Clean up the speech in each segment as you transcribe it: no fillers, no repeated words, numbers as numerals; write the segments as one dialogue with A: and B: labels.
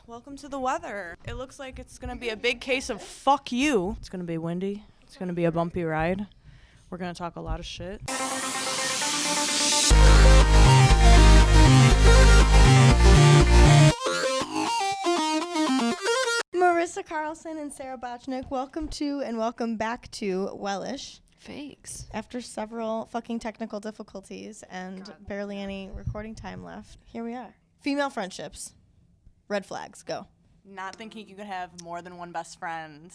A: welcome to the weather. It looks like it's going to be a big case of fuck you. It's going to be windy. It's going to be a bumpy ride. We're going to talk a lot of shit.
B: Marissa Carlson and Sarah Bochnik, welcome to and welcome back to Wellish.
C: Thanks.
B: After several fucking technical difficulties and barely any recording time left, here we are. Female friendships. Red flags, go.
A: Not thinking you could have more than one best friend.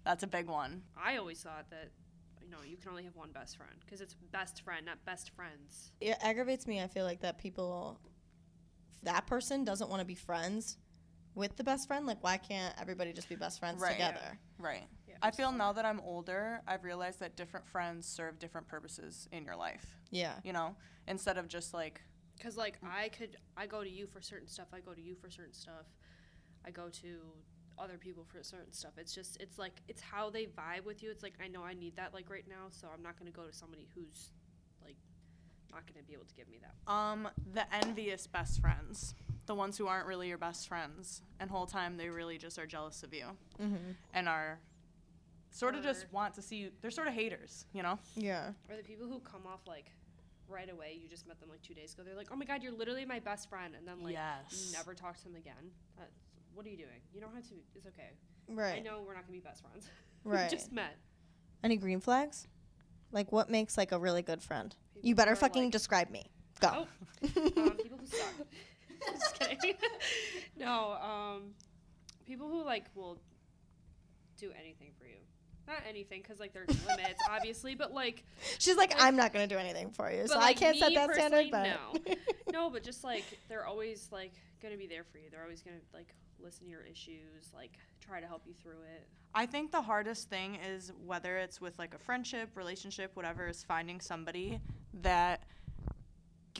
A: That's a big one.
C: I always thought that, you can only have one best friend because it's best friend, not best friends.
B: It aggravates me, I feel like, that that person doesn't want to be friends with the best friend. Like, why can't everybody just be best friends together?
A: Yeah. Right.
C: Yeah,
A: I feel now that I'm older, I've realized that different friends serve different purposes in your life.
B: Yeah.
A: Instead of just like...
C: Because, I go to you for certain stuff. I go to you for certain stuff. I go to other people for certain stuff. It's how they vibe with you. It's like, I know I need that, right now, so I'm not going to go to somebody who's, not going to be able to give me that.
A: The envious best friends. The ones who aren't really your best friends. And whole time, they really just are jealous of you.
B: Mm-hmm.
A: And are sort of just want to see you. They're sort of haters,
B: Yeah.
C: Or the people who come off, right away, you just met them 2 days ago. They're like, oh my God, you're literally my best friend. And then
A: yes.
C: you never talk to them again. What are you doing? You don't have to. It's okay.
B: Right.
C: I know we're not going to be best friends.
B: Right.
C: We just met.
B: Any green flags? What makes, a really good friend?
C: People
B: You better
C: who are,
B: fucking describe me. Go.
C: People who suck. Just kidding. No, people who, will do anything for you. Not anything, because, there's limits, obviously, but,
B: She's I'm not going to do anything for you, so I can't set that standard, but...
C: No, but just, they're always, going to be there for you. They're always going to, listen to your issues, try to help you through it.
A: I think the hardest thing is, whether it's with, a friendship, relationship, whatever, is finding somebody that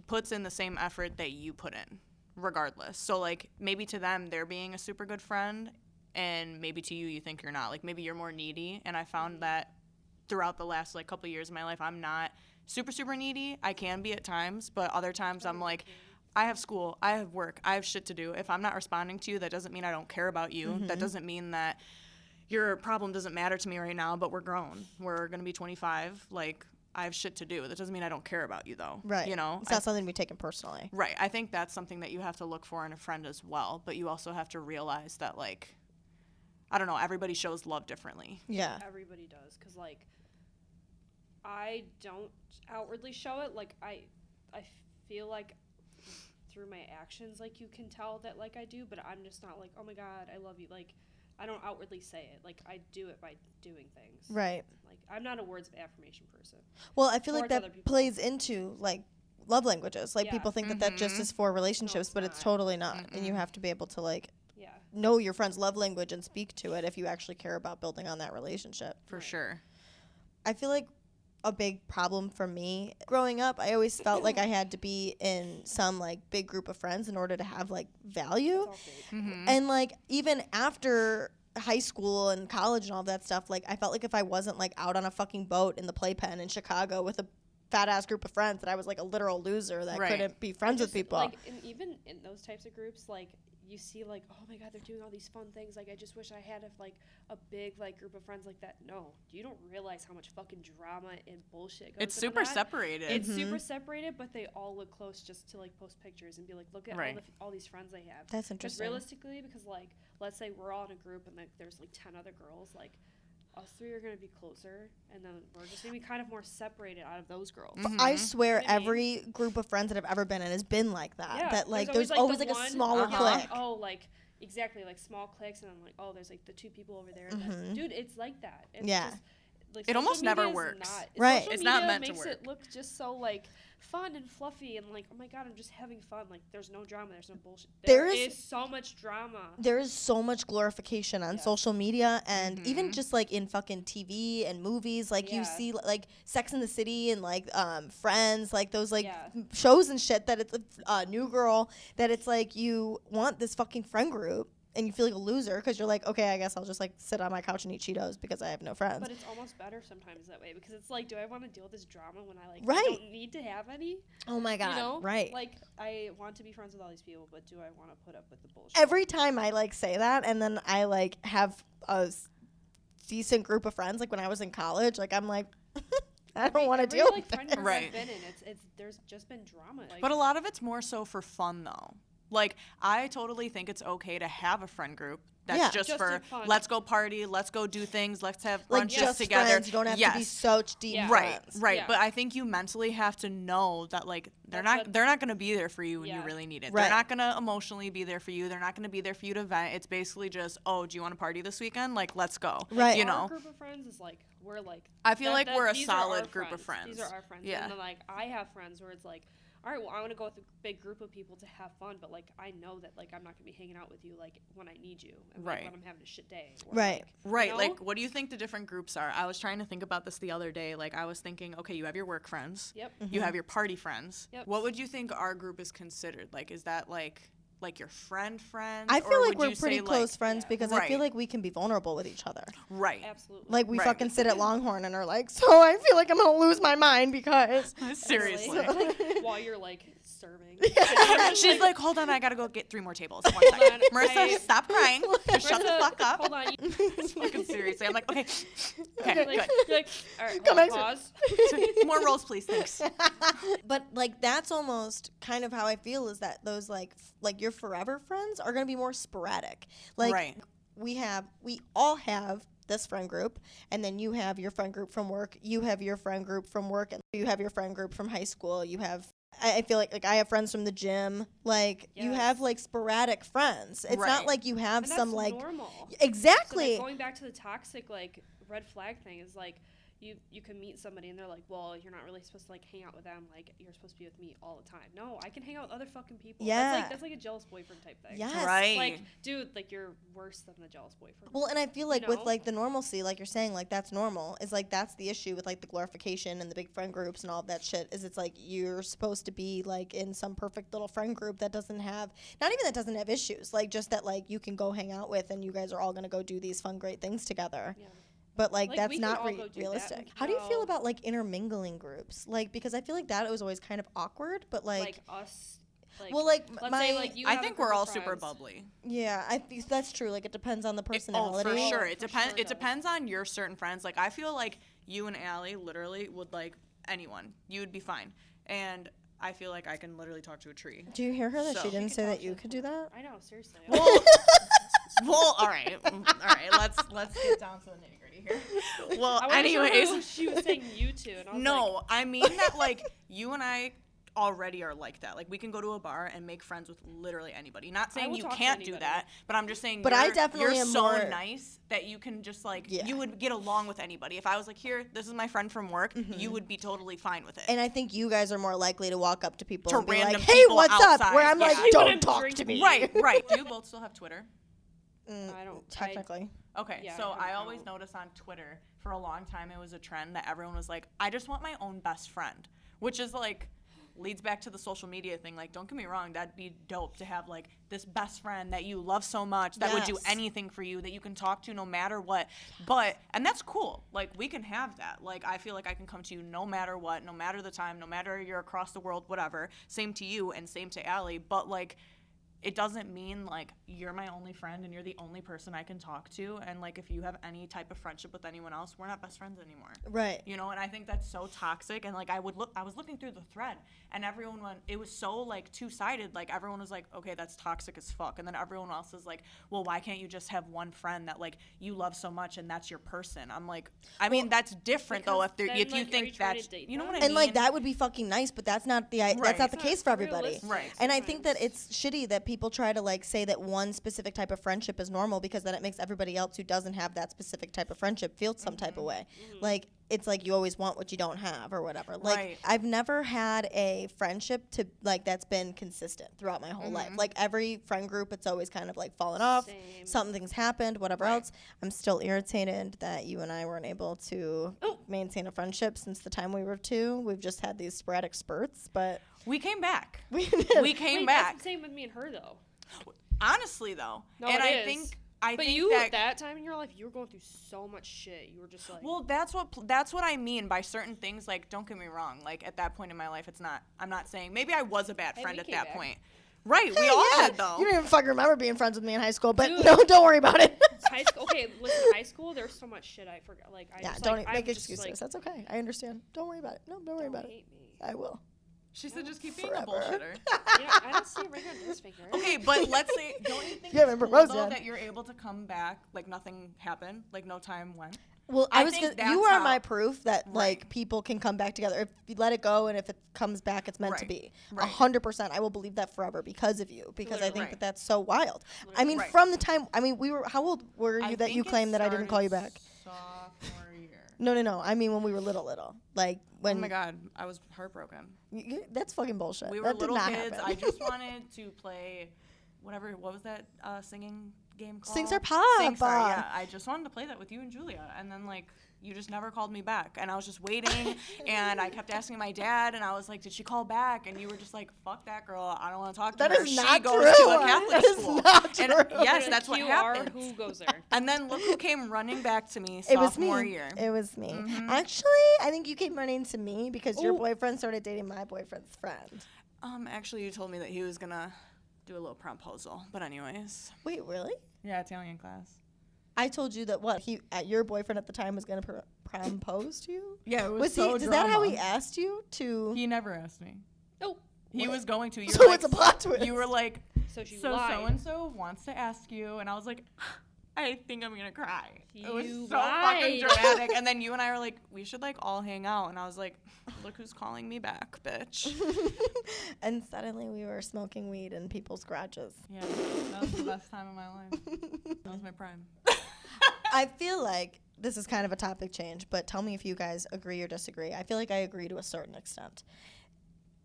A: puts in the same effort that you put in, regardless. So, maybe to them, they're being a super good friend, and maybe to you, you think you're not. Maybe you're more needy, and I found that throughout the last, couple of years of my life, I'm not super, super needy. I can be at times, but other times I'm I have school, I have work, I have shit to do. If I'm not responding to you, that doesn't mean I don't care about you. Mm-hmm. That doesn't mean that your problem doesn't matter to me right now, but we're grown. We're going to be 25. I have shit to do. That doesn't mean I don't care about you, though.
B: Right. It's not something to be taken personally.
A: Right. I think that's something that you have to look for in a friend as well, but you also have to realize that, I don't know, everybody shows love differently.
B: Yeah.
C: Everybody does, because, I don't outwardly show it. I feel through my actions, you can tell that, I do, but I'm just not oh my God, I love you. I don't outwardly say it. I do it by doing things.
B: Right.
C: I'm not a words of affirmation person.
B: Well, I feel that plays into, love languages. People think that just is for relationships, but it's totally not. Mm-mm. And you have to be able to, know your friend's love language and speak to it if you actually care about building on that relationship.
A: For sure.
B: I feel a big problem for me growing up, I always felt I had to be in some big group of friends in order to have value. Mm-hmm. And even after high school and college and all that stuff, I felt if I wasn't out on a fucking boat in the playpen in Chicago with a fat ass group of friends, that I was a literal loser that couldn't be friends with people.
C: And even in those types of groups, you see oh my God, they're doing all these fun things. I just wish I had a big group of friends like that. No, you don't realize how much fucking drama and bullshit goes.
A: It's super separated.
C: It's super separated, but they all look close just to post pictures and be look at all these friends they have.
B: That's interesting.
C: Realistically, because let's say we're all in a group and there's 10 other girls, us three are going to be closer, and then we're just going to be kind of more separated out of those girls.
B: Mm-hmm. I swear every group of friends that I've ever been in has been like that.
C: Yeah,
B: that there's always a smaller clique.
C: Exactly, small cliques, and then there's the two people over there. And dude, it's like that. It's just,
A: it almost never works.
B: Right.
A: It's not meant to
C: work. It makes it look just so fun and fluffy and oh my God, I'm just having fun. There's no drama, there's no bullshit. There is so much drama.
B: There is so much glorification on social media and even just in fucking TV and movies. You see Sex and the City and Friends, those shows and shit that it's a New Girl, that it's you want this fucking friend group. and you feel like a loser because you're like, okay, I guess I'll just like sit on my couch and eat Cheetos because I have no friends.
C: But it's almost better sometimes that way because it's like, do I want to deal with this drama when I like
B: Right.
C: don't need to have any?
B: Oh my God.
C: You know?
B: Right.
C: Like, I want to be friends with all these people, but do I want to put up with the bullshit?
B: Every time I like say that and then I like have a decent group of friends, like when I was in college, like I'm like, I don't want to deal
C: like
B: with
C: friend
B: this.
C: group
A: Right.
C: I've been in, it's there's just been drama. Like,
A: But a lot of it's more so for fun, though. Like, I totally think it's okay to have a friend group that's
B: Yeah.
A: just
C: Just
A: for,
C: for fun.
A: let's go party, let's go do things, let's have
B: Like
A: brunches
B: just
A: together.
B: friends. You don't have to be
A: Yes.
B: such deep
C: Yeah.
A: Right,
B: friends.
A: right.
C: Yeah.
A: But I think you mentally have to know that, like, they're
C: That's
A: not going to be there for you when you
C: Yeah.
A: really need it.
B: Right.
A: They're not going to emotionally be there for you. They're not going to be there for you to vent. It's basically just, oh, do you want to party this weekend? Like, let's go.
B: Right.
A: You
C: our
A: know?
C: group of friends is like we're like.
A: I feel like we're a
C: these are our
A: solid group of friends.
C: These are our friends.
A: Yeah.
C: And then like I have friends where it's like, all right, well I want to go with a big group of people to have fun, but like I know that like I'm not gonna be hanging out with you like when I need you and like,
A: Right.
C: when I'm having a shit day. Or,
B: Right.
C: like,
A: Right.
C: you know?
A: Like, what do you think the different groups are? I was trying to think about this the other day. Like, I was thinking, okay, you have your work friends.
C: Yep.
A: You have your party friends.
C: Yep.
A: What would you think our group is considered? Like, is that like your friends?
B: I
A: Or
B: feel like
A: would
B: we're
A: you
B: pretty
A: say,
B: close
A: like,
B: friends
C: Yeah.
B: because I feel
A: Right.
B: like we can be vulnerable with each other.
A: Right.
C: Absolutely.
B: Like we
A: Right.
B: fucking sit at Longhorn and are like, so I feel like I'm gonna lose my mind because
A: Seriously.
C: Really. While you're like serving.
A: She's like, hold on, I gotta go get 3 more tables. One
C: Hold
A: second.
C: on,
A: Marissa, stop crying. Just shut the
C: Marissa,
A: fuck up.
C: Hold on.
A: Fucking seriously. I'm like, okay. Okay,
C: Like,
A: good.
C: you're like, all right,
B: Come
C: hold
B: back
C: on,
B: to-
C: pause.
A: More rolls, please. Thanks.
B: But like that's almost kind of how I feel is that those like your forever friends are gonna be more sporadic. Like
A: Right.
B: we all have this friend group, and then you have your friend group from work, you have your friend group from work, and you have your friend group from high school, you have I feel like I have friends from the gym. Like you
C: Yes.
B: have like sporadic friends. It's
A: Right.
B: not like you have
C: And
B: some
C: that's
B: like
C: normal.
B: exactly.
C: So like, going back to the toxic like red flag thing is like you can meet somebody and they're like, well, you're not really supposed to like hang out with them. Like you're supposed to be with me all the time. No, I can hang out with other fucking people.
B: Yeah.
C: That's like a jealous boyfriend type thing.
B: Yes.
A: Right.
C: Like, dude, like you're worse than the jealous boyfriend.
B: Well, and I feel like with
C: know?
B: like the normalcy, like you're saying, like that's normal. Is like that's the issue with like the glorification and the big friend groups and all of that shit. Is it's like you're supposed to be like in some perfect little friend group that doesn't have, not even that doesn't have issues, like just that like you can go hang out with and you guys are all gonna go do these fun great things together.
C: Yeah.
B: But like
C: Like,
B: that's
C: we can
B: not
C: all go do that.
B: realistic.
C: We
B: How do you feel
C: can
B: about like intermingling groups? Like because I feel like that was always kind of awkward, but
C: Like us. Like,
B: well, like
C: let's
B: my
C: say like you.
A: I
C: have a
A: think
C: group
A: we're
C: of
A: all super
C: friends.
A: bubbly.
B: yeah, I think that's true. Like it depends on the
A: Oh,
B: personality.
A: for sure.
C: For
A: It depends.
C: sure
A: It
C: does.
A: depends on your certain friends. Like I feel like you and Allie literally would like anyone. You would be fine. And I feel like I can literally talk to a tree.
B: Do you hear her that
A: So-
B: she didn't
C: can
B: say
C: talk
B: that you
C: to-
B: could do that?
C: I know, seriously.
A: Well, well, all right. Let's get down to the nitty gritty here. Well,
C: I wasn't sure
A: anyways,
C: who she was saying you to, and I was like,
A: no, I mean that like you and I already are like that. Like we can go to a bar and make friends with literally anybody. Not saying
C: will
A: you
C: talk to
A: can't do
C: anybody.
A: that, but I'm just saying.
B: But I
A: you're,
B: definitely
A: you're
B: am
A: so
B: more-
A: nice that you can just like
B: Yeah.
A: you would get along with anybody. If I was like, here, this is my friend from work, you would be totally fine with it.
B: And I think you guys are more likely to walk up to people
A: To
B: and be like,
A: random
B: "Hey,
A: people
B: what's up?"
A: outside,
B: Where I'm
A: yeah.
B: like,
A: When
B: "Don't
C: I'm
B: talk to
C: drinking.
B: me."
A: right. Do you both still have Twitter?
C: I don't.
B: Technically.
A: Okay,
C: Yeah,
A: so
C: I
A: I
C: don't
A: always
C: know.
A: notice on Twitter for a long time it was a trend that everyone was like, I just want my own best friend, which is like leads back to the social media thing. Like, don't get me wrong, that'd be dope to have like this best friend that you love so much that would do
B: Yes.
A: anything for you, that you can talk to no matter what. But and that's cool. Like we can have that. Like I feel like I can come to you no matter what, no matter the time, no matter you're across the world, whatever. Same to you and same to Allie. But like it doesn't mean like you're my only friend and you're the only person I can talk to, and like if you have any type of friendship with anyone else, we're not best friends anymore.
B: Right.
A: You know, and I think that's so toxic. And like I was looking through the thread and everyone went, it was so like two-sided. Like everyone was like, okay, that's toxic as fuck. And then everyone else is like, well, why can't you just have one friend that like you love so much and that's your person? I'm like, I mean, that's different though
C: Because then,
A: if you
C: like, are
A: think
C: you trying to
A: that's,
C: date
A: you know
C: them?
A: what I
B: And
A: mean?
B: like that would be fucking nice, but that's not the
A: Right.
B: that's not the
C: It's
B: case
C: not
B: for everybody.
C: realistic
A: Right.
B: And I think that
C: sometimes.
B: it's shitty that people try to like say that one specific type of friendship is normal because then it makes everybody else who doesn't have that specific type of friendship feel some type of way. Like it's like you always want what you don't have or whatever. Like
A: Right.
B: I've never had a friendship to like that's been consistent throughout my whole life. Like every friend group, it's always kind of like fallen off.
C: Same.
B: Something's happened, whatever
A: Right.
B: else. I'm still irritated that you and I weren't able to maintain a friendship since the time we were 2. We've just had these sporadic spurts, but
A: we came back.
B: we
A: We came
C: Wait,
A: back.
C: that's the same with me and her though.
A: Honestly, though.
C: No,
A: and
C: it
A: I
C: is.
A: think
C: But you, at that time in your life, you were going through so much shit. You were just like...
A: Well, that's what I mean by certain things. Like, don't get me wrong. Like, at that point in my life, I'm not saying, maybe I was a bad friend at that point. Right, we all did, though.
B: You don't even fucking remember being friends with me in high school, but
C: Dude.
B: no, don't worry about it.
C: High school, okay, listen, high school, there's so much shit I forgot. Like,
B: Don't make excuses. That's okay. I understand. Don't worry about it. No, don't worry about it.
C: Hate me.
B: I will.
A: She said just keep being a
B: Forever.
A: bullshitter.
C: I don't see a ring on this finger.
A: Okay, but let's say, don't you think
B: You haven't
A: it's cool,
B: proposed
A: though,
B: yet.
A: that you're able to come back, like nothing happened, like no time went?
B: Well,
A: I
B: was
A: think
B: gonna, you
A: that's
B: are
A: how-
B: my proof that
A: Right.
B: like people can come back together if you let it go, and if it comes back, it's meant to
A: Right.
B: be.
A: Right.
B: 100%, I will believe that forever because of you. Because I think
A: Right.
B: that that's so wild. I mean,
A: Right.
B: from the time we were. How old were you
A: I
B: that you
A: think it
B: claimed that I didn't call you
A: started
B: back?
A: Sophomore year.
B: No. I mean when we were little. Like when.
A: Oh my God, I was heartbroken.
B: That's fucking bullshit.
A: We were
B: that
A: little
B: did not
A: kids.
B: happen.
A: I just wanted to play whatever. What was that singing game called?
B: Sing Star Pop.
A: Sing Star, yeah. I just wanted to play that with you and Julia. And then, like, you just never called me back. And I was just waiting. And I kept asking my dad. And I was like, did she call back? And you were just like, fuck that girl. I don't want to talk to
B: That
A: her.
B: is
A: She
B: not
A: goes
B: true.
A: to a Catholic
B: That is
A: school.
B: not
A: And
B: true.
A: yes, that's what happened.
C: Who goes there?
A: And then look who came running back to me
B: It was
A: sophomore
B: me.
A: year.
B: It was me.
A: Mhm.
B: Actually, I think you came running to me because your
C: Ooh.
B: boyfriend started dating my boyfriend's friend.
A: Actually, you told me that he was going to do a little promposal. But anyways.
B: Wait, really?
A: Yeah, Italian class.
B: I told you that your boyfriend at the time was gonna propose to you.
A: Yeah, it
B: Was he? Is that how he asked you to?
A: He never asked me.
C: Oh,
A: He was going to. You
B: So
A: were
B: it's
A: like,
B: a plot twist.
A: You were like,
C: so she
A: so
C: lied.
A: and so wants to ask you, and I was like, I think I'm gonna cry. It was
C: You
A: so fucking
C: lied.
A: dramatic. And then you and I were like, we should like all hang out, and I was like, look who's calling me back, bitch.
B: And suddenly we were smoking weed in people's garages.
A: Yeah, that was the best time of my life. That was my prime.
B: I feel like this is kind of a topic change, but tell me if you guys agree or disagree. I feel like I agree to a certain extent.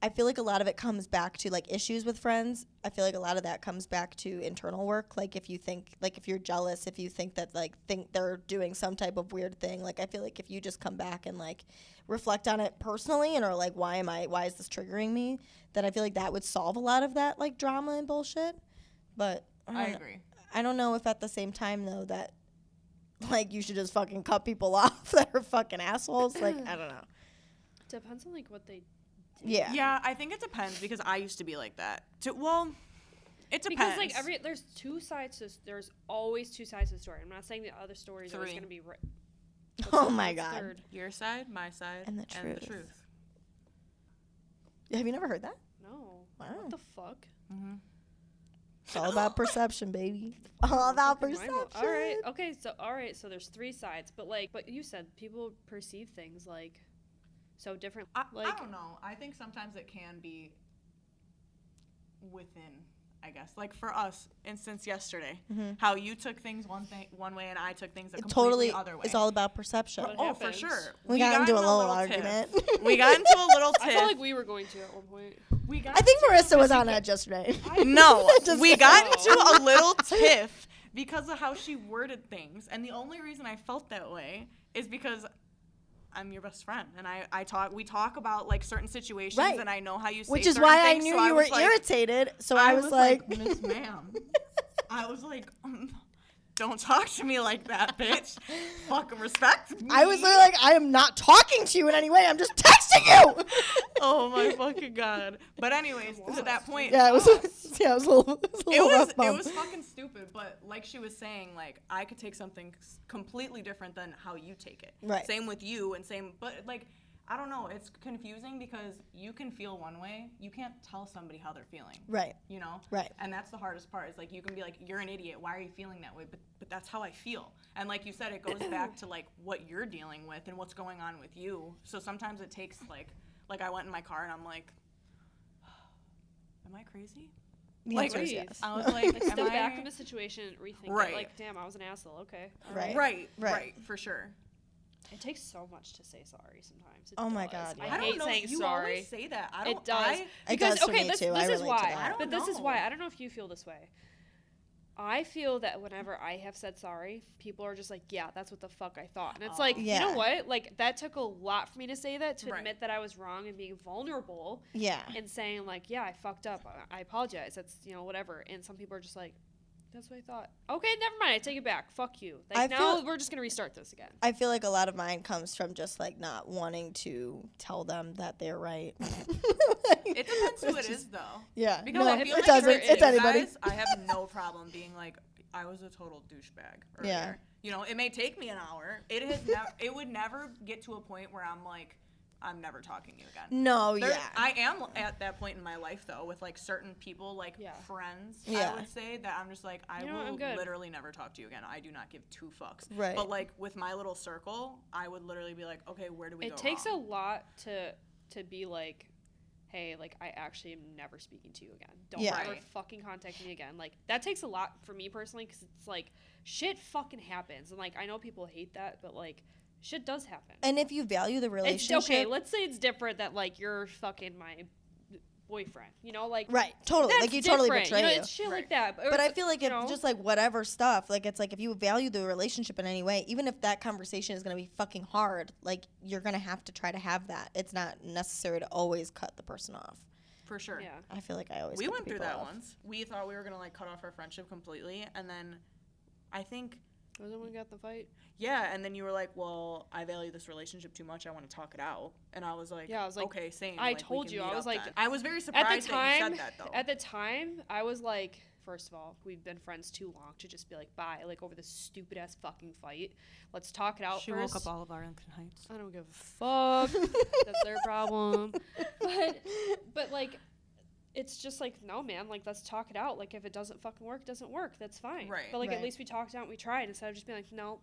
B: I feel like a lot of it comes back to like issues with friends. I feel like a lot of that comes back to internal work. Like if you think, like if you're jealous, if you think that think they're doing some type of weird thing. Like I feel like if you just come back and like reflect on it personally and are like, why is this triggering me? Then I feel like that would solve a lot of that like drama and bullshit. But
A: I agree.
B: I don't know if at the same time though that like you should just fucking cut people off that are fucking assholes. Like I don't know.
C: Depends on like what they.
B: Yeah.
A: Yeah, I think it depends because I used to be like that. Well, it depends.
C: Because like there's two sides. There's always two sides to the story. I'm not saying the other story is always
A: Three.
C: gonna be right.
B: Oh my
C: What's
B: God.
C: third?
A: Your side, my side,
B: And the truth.
A: truth.
B: Have you never heard that?
C: No.
B: Wow.
C: What the fuck?
A: Mm-hmm.
B: It's all about perception, baby. All about
C: Fucking mind
B: perception.
C: blow- All right. Okay. So there's three sides, but you said people perceive things like so different.
A: I
C: Like
A: don't know. I think sometimes it can be within, I guess. Like for us, instance yesterday, how you took things one way and I took things a
B: It
A: completely
B: totally
A: other way.
B: is all about perception.
C: What
A: Oh, for
C: happens?
A: sure.
B: We got into a little
A: tiff.
B: argument.
A: We got into a little
C: I
A: tiff.
C: felt like we were going to at one point.
A: We got
B: I think Marissa was on edge yesterday.
A: No,
B: Just
A: we
B: kidding.
A: got into a little tiff because of how she worded things, and the only reason I felt that way is because I'm your best friend, and we talk about like certain situations,
B: Right.
A: and I know how you say
B: Which is
A: certain
B: why I
A: things,
B: knew
A: so
B: you were
A: was like-
B: irritated. So I was like,
A: Miss Ma'am, I was like, don't talk to me like that, bitch. Fucking respect me.
B: I was literally like, I am not talking to you in any way. I'm just texting you.
A: Oh my fucking God. But anyways, to that point,
B: Yeah, it was. Yeah, it was a little. rough bump.
A: It was fucking stupid, but like she was saying, like I could take something completely different than how you take it.
B: Right.
A: Same with you, but like I don't know, it's confusing because you can feel one way, you can't tell somebody how they're feeling.
B: Right.
A: You know.
B: Right.
A: And that's the hardest part. Is like you can be like, you're an idiot. Why are you feeling that way? But that's how I feel. And like you said, it goes back to like what you're dealing with and what's going on with you. So sometimes it takes like I went in my car and I'm like, am I crazy?
B: The
A: Like,
B: answer is
C: breathe.
B: yes.
A: I was like,
C: Step
A: am
C: back
A: I-
C: from the situation and rethink
A: Right.
C: it. Like, damn, I was an asshole. Okay. all
B: Right.
A: Right, for sure.
C: It takes so much to say sorry sometimes. It
B: Oh my
C: does.
B: God,
C: I
B: yeah.
A: don't
C: hate
A: know,
C: saying
A: you
C: sorry.
A: always say that. I don't.
C: It does.
B: It
C: Because
B: does for
C: okay,
B: me
C: this
B: too. I
C: is
B: relate to
C: why.
B: that.
A: I don't
C: But this is
A: know.
C: why. I don't know if you feel this way. I feel that whenever I have said sorry, people are just like, yeah, that's what the fuck I thought. And it's
B: Yeah.
C: you know what? Like, that took a lot for me to say that, to
A: Right.
C: admit that I was wrong and being vulnerable.
B: Yeah.
C: And saying, like, yeah, I fucked up. I apologize. That's, whatever. And some people are just like, that's what I thought. Okay, never mind. I take it back. Fuck you. Like, now we're just going to restart this again.
B: I feel like a lot of mine comes from just, like, not wanting to tell them that they're right.
A: It depends who it is, though.
B: Yeah.
A: Because
B: No,
A: I feel
B: it
A: like
B: doesn't.
A: for
B: It's
A: you
B: anybody.
A: guys, I have no problem being like, I was a total douchebag earlier.
B: Yeah.
A: You know, it may take me an hour. It would never get to a point where I'm like, I'm never talking to you again.
B: No,
A: There-
B: yeah.
A: I am at that point in my life, though, with, like, certain people, like, friends,
B: Yeah.
A: I would say, that I'm just like, I will literally never talk to you again. I do not give two fucks.
B: Right.
A: But, like, with my little circle, I would literally be like, okay, where do we go
C: It takes
A: wrong?
C: a lot to be like, hey, like, I actually am never speaking to you again. Don't
B: Yeah.
C: ever
A: Right.
C: fucking contact me again. Like, that takes a lot for me personally, because it's like, shit fucking happens. And, like, I know people hate that, but, like, shit does happen.
B: And if you value the relationship.
C: It's okay. Let's say it's different that, like, you're fucking my boyfriend, like,
B: Right, totally.
C: that's
B: Like, you totally
C: different.
B: betray you.
C: It's shit
A: Right.
C: like that.
B: But I feel like if
C: know?
B: just like whatever stuff, like it's like if you value the relationship in any way, even if that conversation is going to be fucking hard, like you're going to have to try to have that. It's not necessary to always cut the person off.
A: For sure.
C: Yeah.
B: I feel like I always
A: We
B: cut
A: went
B: the
A: through
B: people
A: that
B: off.
A: once. We thought we were gonna like cut off our friendship completely, and then I think
C: Wasn't when we got in the fight?
A: yeah, and then you were like, "Well, I value this relationship too much. I want to talk it out." And I was like,
C: Yeah, I was like,
A: "Okay, same."
C: I
A: like, we
C: told
A: can
C: you,
A: meet
C: I was
A: up
C: like-
A: then. I was very
C: At
A: surprised
C: the time,
A: that you said that though.
C: at the time, I was like, first of all, we've been friends too long to just be like, bye, like over this stupid ass fucking fight. Let's talk it out
A: She
C: first.
A: woke up all of Arlington Heights.
C: I don't give a fuck. That's their problem. But like, it's just like, no, man, like, let's talk it out. Like, if it doesn't fucking work, it doesn't work. That's fine.
A: Right.
C: But like,
B: Right.
C: at least we talked it out and we tried instead of just being like, no,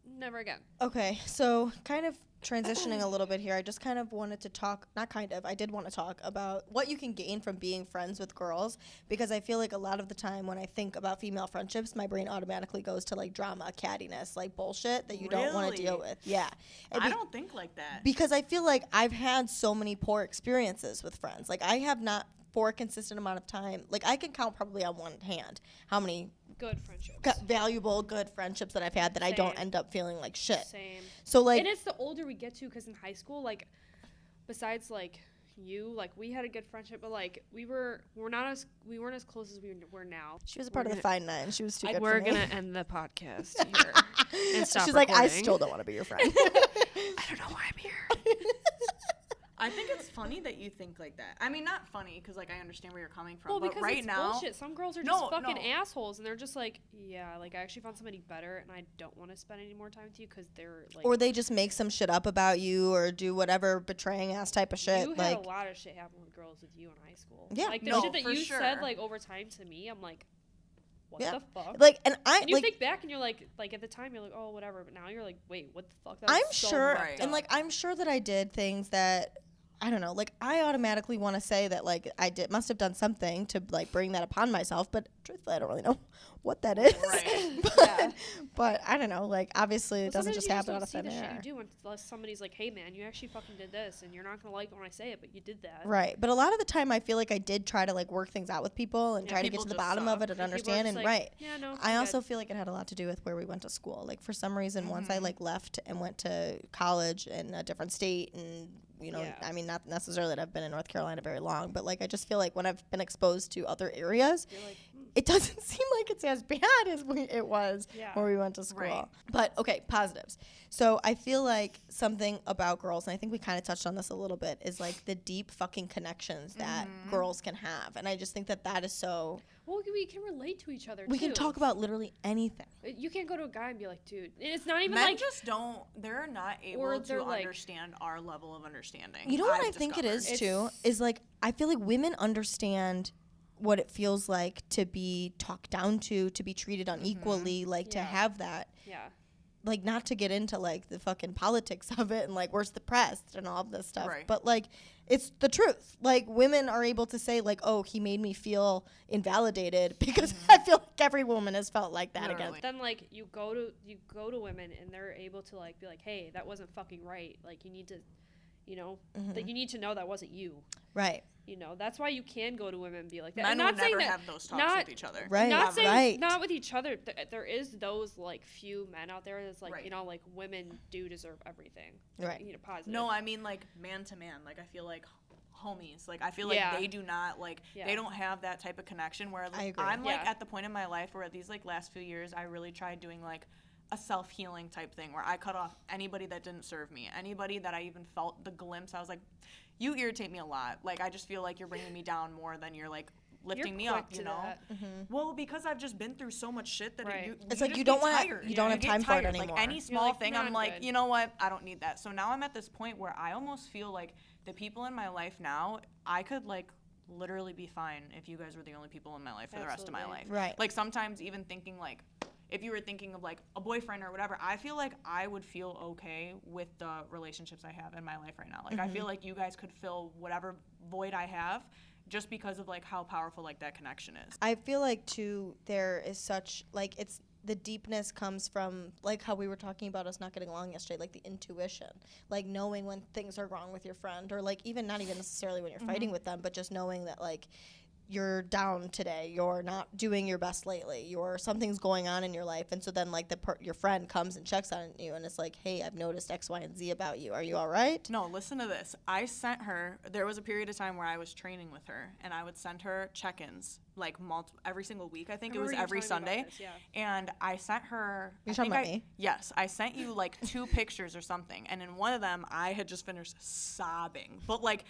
C: never again.
B: Okay, so kind of transitioning a little bit here, I just kind of wanted to talk, not kind of, I did want to talk about what you can gain from being friends with girls, because I feel like a lot of the time when I think about female friendships, my brain automatically goes to like drama, cattiness, like bullshit that you don't want to deal
A: Really?
B: with. Yeah.
A: I don't think like that.
B: Because I feel like I've had so many poor experiences with friends. Like I have not, for a consistent amount of time, like I can count probably on one hand how many
C: Good friendships.
B: valuable, good friendships that I've had that I don't
C: Same.
B: end up feeling like shit.
C: Same.
B: So like,
C: And it's the older we get to, because in high school, like, besides like you, like, we had a good friendship, but like we weren't as close as we were now.
B: she was a part of the Fine Nine. She was too good
C: We're
B: for me.
C: gonna end the podcast here and stop.
B: She's like, I
C: recording.
B: still don't want to be your friend.
C: I don't know why I'm here.
A: I think it's funny that you think like that. I mean, not funny because like I understand where you're coming from.
C: Well,
A: but
C: because
A: right
C: it's
A: now,
C: bullshit. Some girls are
A: No,
C: just fucking
A: no.
C: assholes, and they're just like, yeah, like I actually found somebody better, and I don't want to spend any more time with you because they're like.
B: Or they just make some shit up about you or do whatever betraying ass type of shit.
C: You
B: like,
C: had a lot of shit happen with girls with you in high school.
B: Yeah.
C: Like the
A: No,
C: shit that
A: for
C: you
A: sure.
C: said like over time to me, I'm like, what
B: Yeah.
C: the fuck?
B: like, and I
C: And you
B: like.
C: think back and you're like at the time you're like, oh, whatever. But now you're like, wait, what the fuck? That was
B: I'm
C: so
B: sure,
C: fucked
B: and
C: up.
B: like I'm sure that I did things that I don't know. Like I automatically want to say that like I must have done something to like bring that upon myself, but truthfully I don't really know what that is.
A: Right.
B: but,
C: Yeah.
B: but I don't know. Like obviously it
C: Well,
B: doesn't
C: sometimes
B: just
C: you
B: happen
C: don't
B: out of
C: see
B: thin
C: the shit
B: air.
C: you do unless somebody's like, hey man, you actually fucking did this, and you're not gonna like it when I say it, but you did that.
B: Right. But a lot of the time I feel like I did try to like work things out with people and
C: Yeah,
B: try to get
A: people
B: to the
A: just
B: bottom
A: suck.
B: of it and
C: And people are
B: understand
C: just
B: and
C: like,
B: right.
C: Yeah, no.
B: I
C: I'm
B: also
C: good.
B: feel like it had a lot to do with where we went to school. Like for some reason, once I like left and went to college in a different state, and you know,
C: Yeah.
B: I mean, not necessarily that I've been in North Carolina very long, but like I just feel like when I've been exposed to other areas,
C: You're like,
B: it doesn't seem like it's as bad as it was
C: Yeah.
B: where we went to school.
A: Right.
B: But okay, positives. So I feel like something about girls, and I think we kind of touched on this a little bit, is like the deep fucking connections that girls can have, and I just think that that is so.
C: well, we can relate to each other.
B: We can
C: too.
B: talk about literally anything.
C: You can't go to a guy and be like, dude, and it's not even
A: men
C: like.
A: just don't. They're not
C: Or
A: able
C: they're
A: to
C: like-
A: understand our level of understanding.
B: You know what
A: I've
B: I think it
A: discovered.
B: is too? Is like I feel like women understand what it feels like to be talked down to be treated unequally, like to
C: Yeah.
B: have that,
C: Yeah.
B: like not to get into like the fucking politics of it and like where's the press and all of this stuff,
A: Right.
B: but like it's the truth. Like women are able to say like, oh, he made me feel invalidated because I feel like every woman has felt like that
A: Literally.
B: against.
C: Then like you go to women and they're able to like be like, hey, that wasn't fucking right. Like you need to You know, like, you need to know that wasn't you.
B: Right.
C: You know, that's why you can go to women and be like that.
A: Men
C: I'm
A: will
C: not saying
A: never
C: that,
A: have those talks with each other.
B: Right.
C: not saying
B: right.
C: not with each other. There is those like few men out there that's like,
A: Right.
C: you know, like, women do deserve everything.
B: Right.
C: You know, positive.
A: No, I mean, like, man to man. Like, I feel like homies. Like, I feel like
C: Yeah.
A: they do not, like,
C: Yeah.
A: they don't have that type of connection where, like,
B: I agree.
A: I'm, like,
C: Yeah.
A: at the point in my life where these, like, last few years, I really tried doing, like, a self-healing type thing where I cut off anybody that didn't serve me. Anybody that I even felt the glimpse, I was like, you irritate me a lot. Like, I just feel like you're bringing me down more than you're, like, lifting
C: You're
A: me
C: quick
A: up, you
C: to
A: know?
C: that.
A: Well, because I've just been through so much shit that
C: Right.
B: It's
A: you
B: like
A: just
B: you don't
A: get
B: want
A: tired.
B: you don't have
A: get
B: time for it
A: tired.
B: anymore.
A: Like, any small
C: like,
A: thing,
C: "Nah,
A: I'm
C: I'm
A: like,
C: good."
A: you know what? I don't need that. So now I'm at this point where I almost feel like the people in my life now, I could, like, literally be fine if you guys were the only people in my life for the rest of my life.
C: Absolutely.
B: Right.
A: Like, sometimes even thinking, like, if you were thinking of, like, a boyfriend or whatever, I feel like I would feel okay with the relationships I have in my life right now. Like, I feel like you guys could fill whatever void I have just because of, like, how powerful, like, that connection is.
B: I feel like too there is such like it's the deepness comes from like how we were talking about us not getting along yesterday, like the intuition, like knowing when things are wrong with your friend, or like even not even necessarily when you're fighting with them, but just knowing that like you're down today, you're not doing your best lately, something's going on in your life, and so then like your friend comes and checks on you and it's like, hey, I've noticed X, Y, and Z about you. Are you all right?
A: No, listen to this. I sent her, there was a period of time where I was training with her, and I would send her check-ins, like, every single week. I think it was every Sunday.
C: This, yeah.
A: And I sent her.
B: You're
A: I
B: talking
A: think
B: about me?
A: Yes, I sent you, like, 2 pictures or something, and in one of them, I had just finished sobbing. But, like,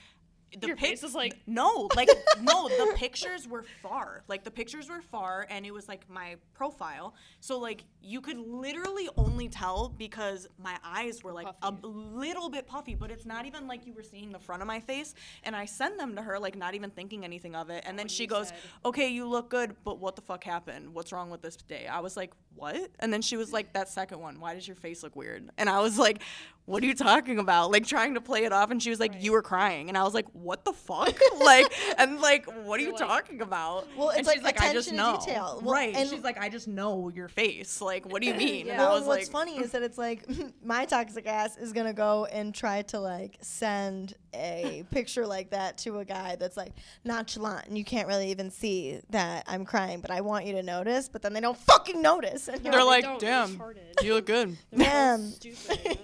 C: Your face is like
A: no, the pictures were far. Like, the pictures were far, and it was like my profile. So, like, you could literally only tell because my eyes were like
C: Puffy.
A: a little bit puffy, but it's not even like you were seeing the front of my face. And I send them to her, like, not even thinking anything of it. And then
C: What
A: she
C: you
A: goes,
C: said.
A: "Okay, you look good, but what the fuck happened? What's wrong with this day?" I was like, "What?" And then she was like, "That second one, why does your face look weird?" And I was like, "What are you talking about?" Like, trying to play it off, and she was like,
C: Right.
A: "You were crying." And I was like, "What the fuck?" Like, and like, what are you
C: You're like-
A: talking about?
B: Well, it's
A: and
B: like
A: she's like, "I just
B: attention to
A: know."
B: detail. Well,
A: Right.
B: and-
A: She's like, "I just know your face. Like, what do you mean?" And
C: Yeah.
A: I
B: Well,
A: was
B: what's
A: like,
B: funny is that it's like my toxic ass is gonna go and try to like send a picture like that to a guy that's like nonchalant and you can't really even see that I'm crying, but I want you to notice. But then they don't fucking notice. And you're
A: They're
C: they
A: like,
C: don't,
A: "Damn,
C: they're retarded.
A: you look good."
C: They're so
B: Man.
C: stupid.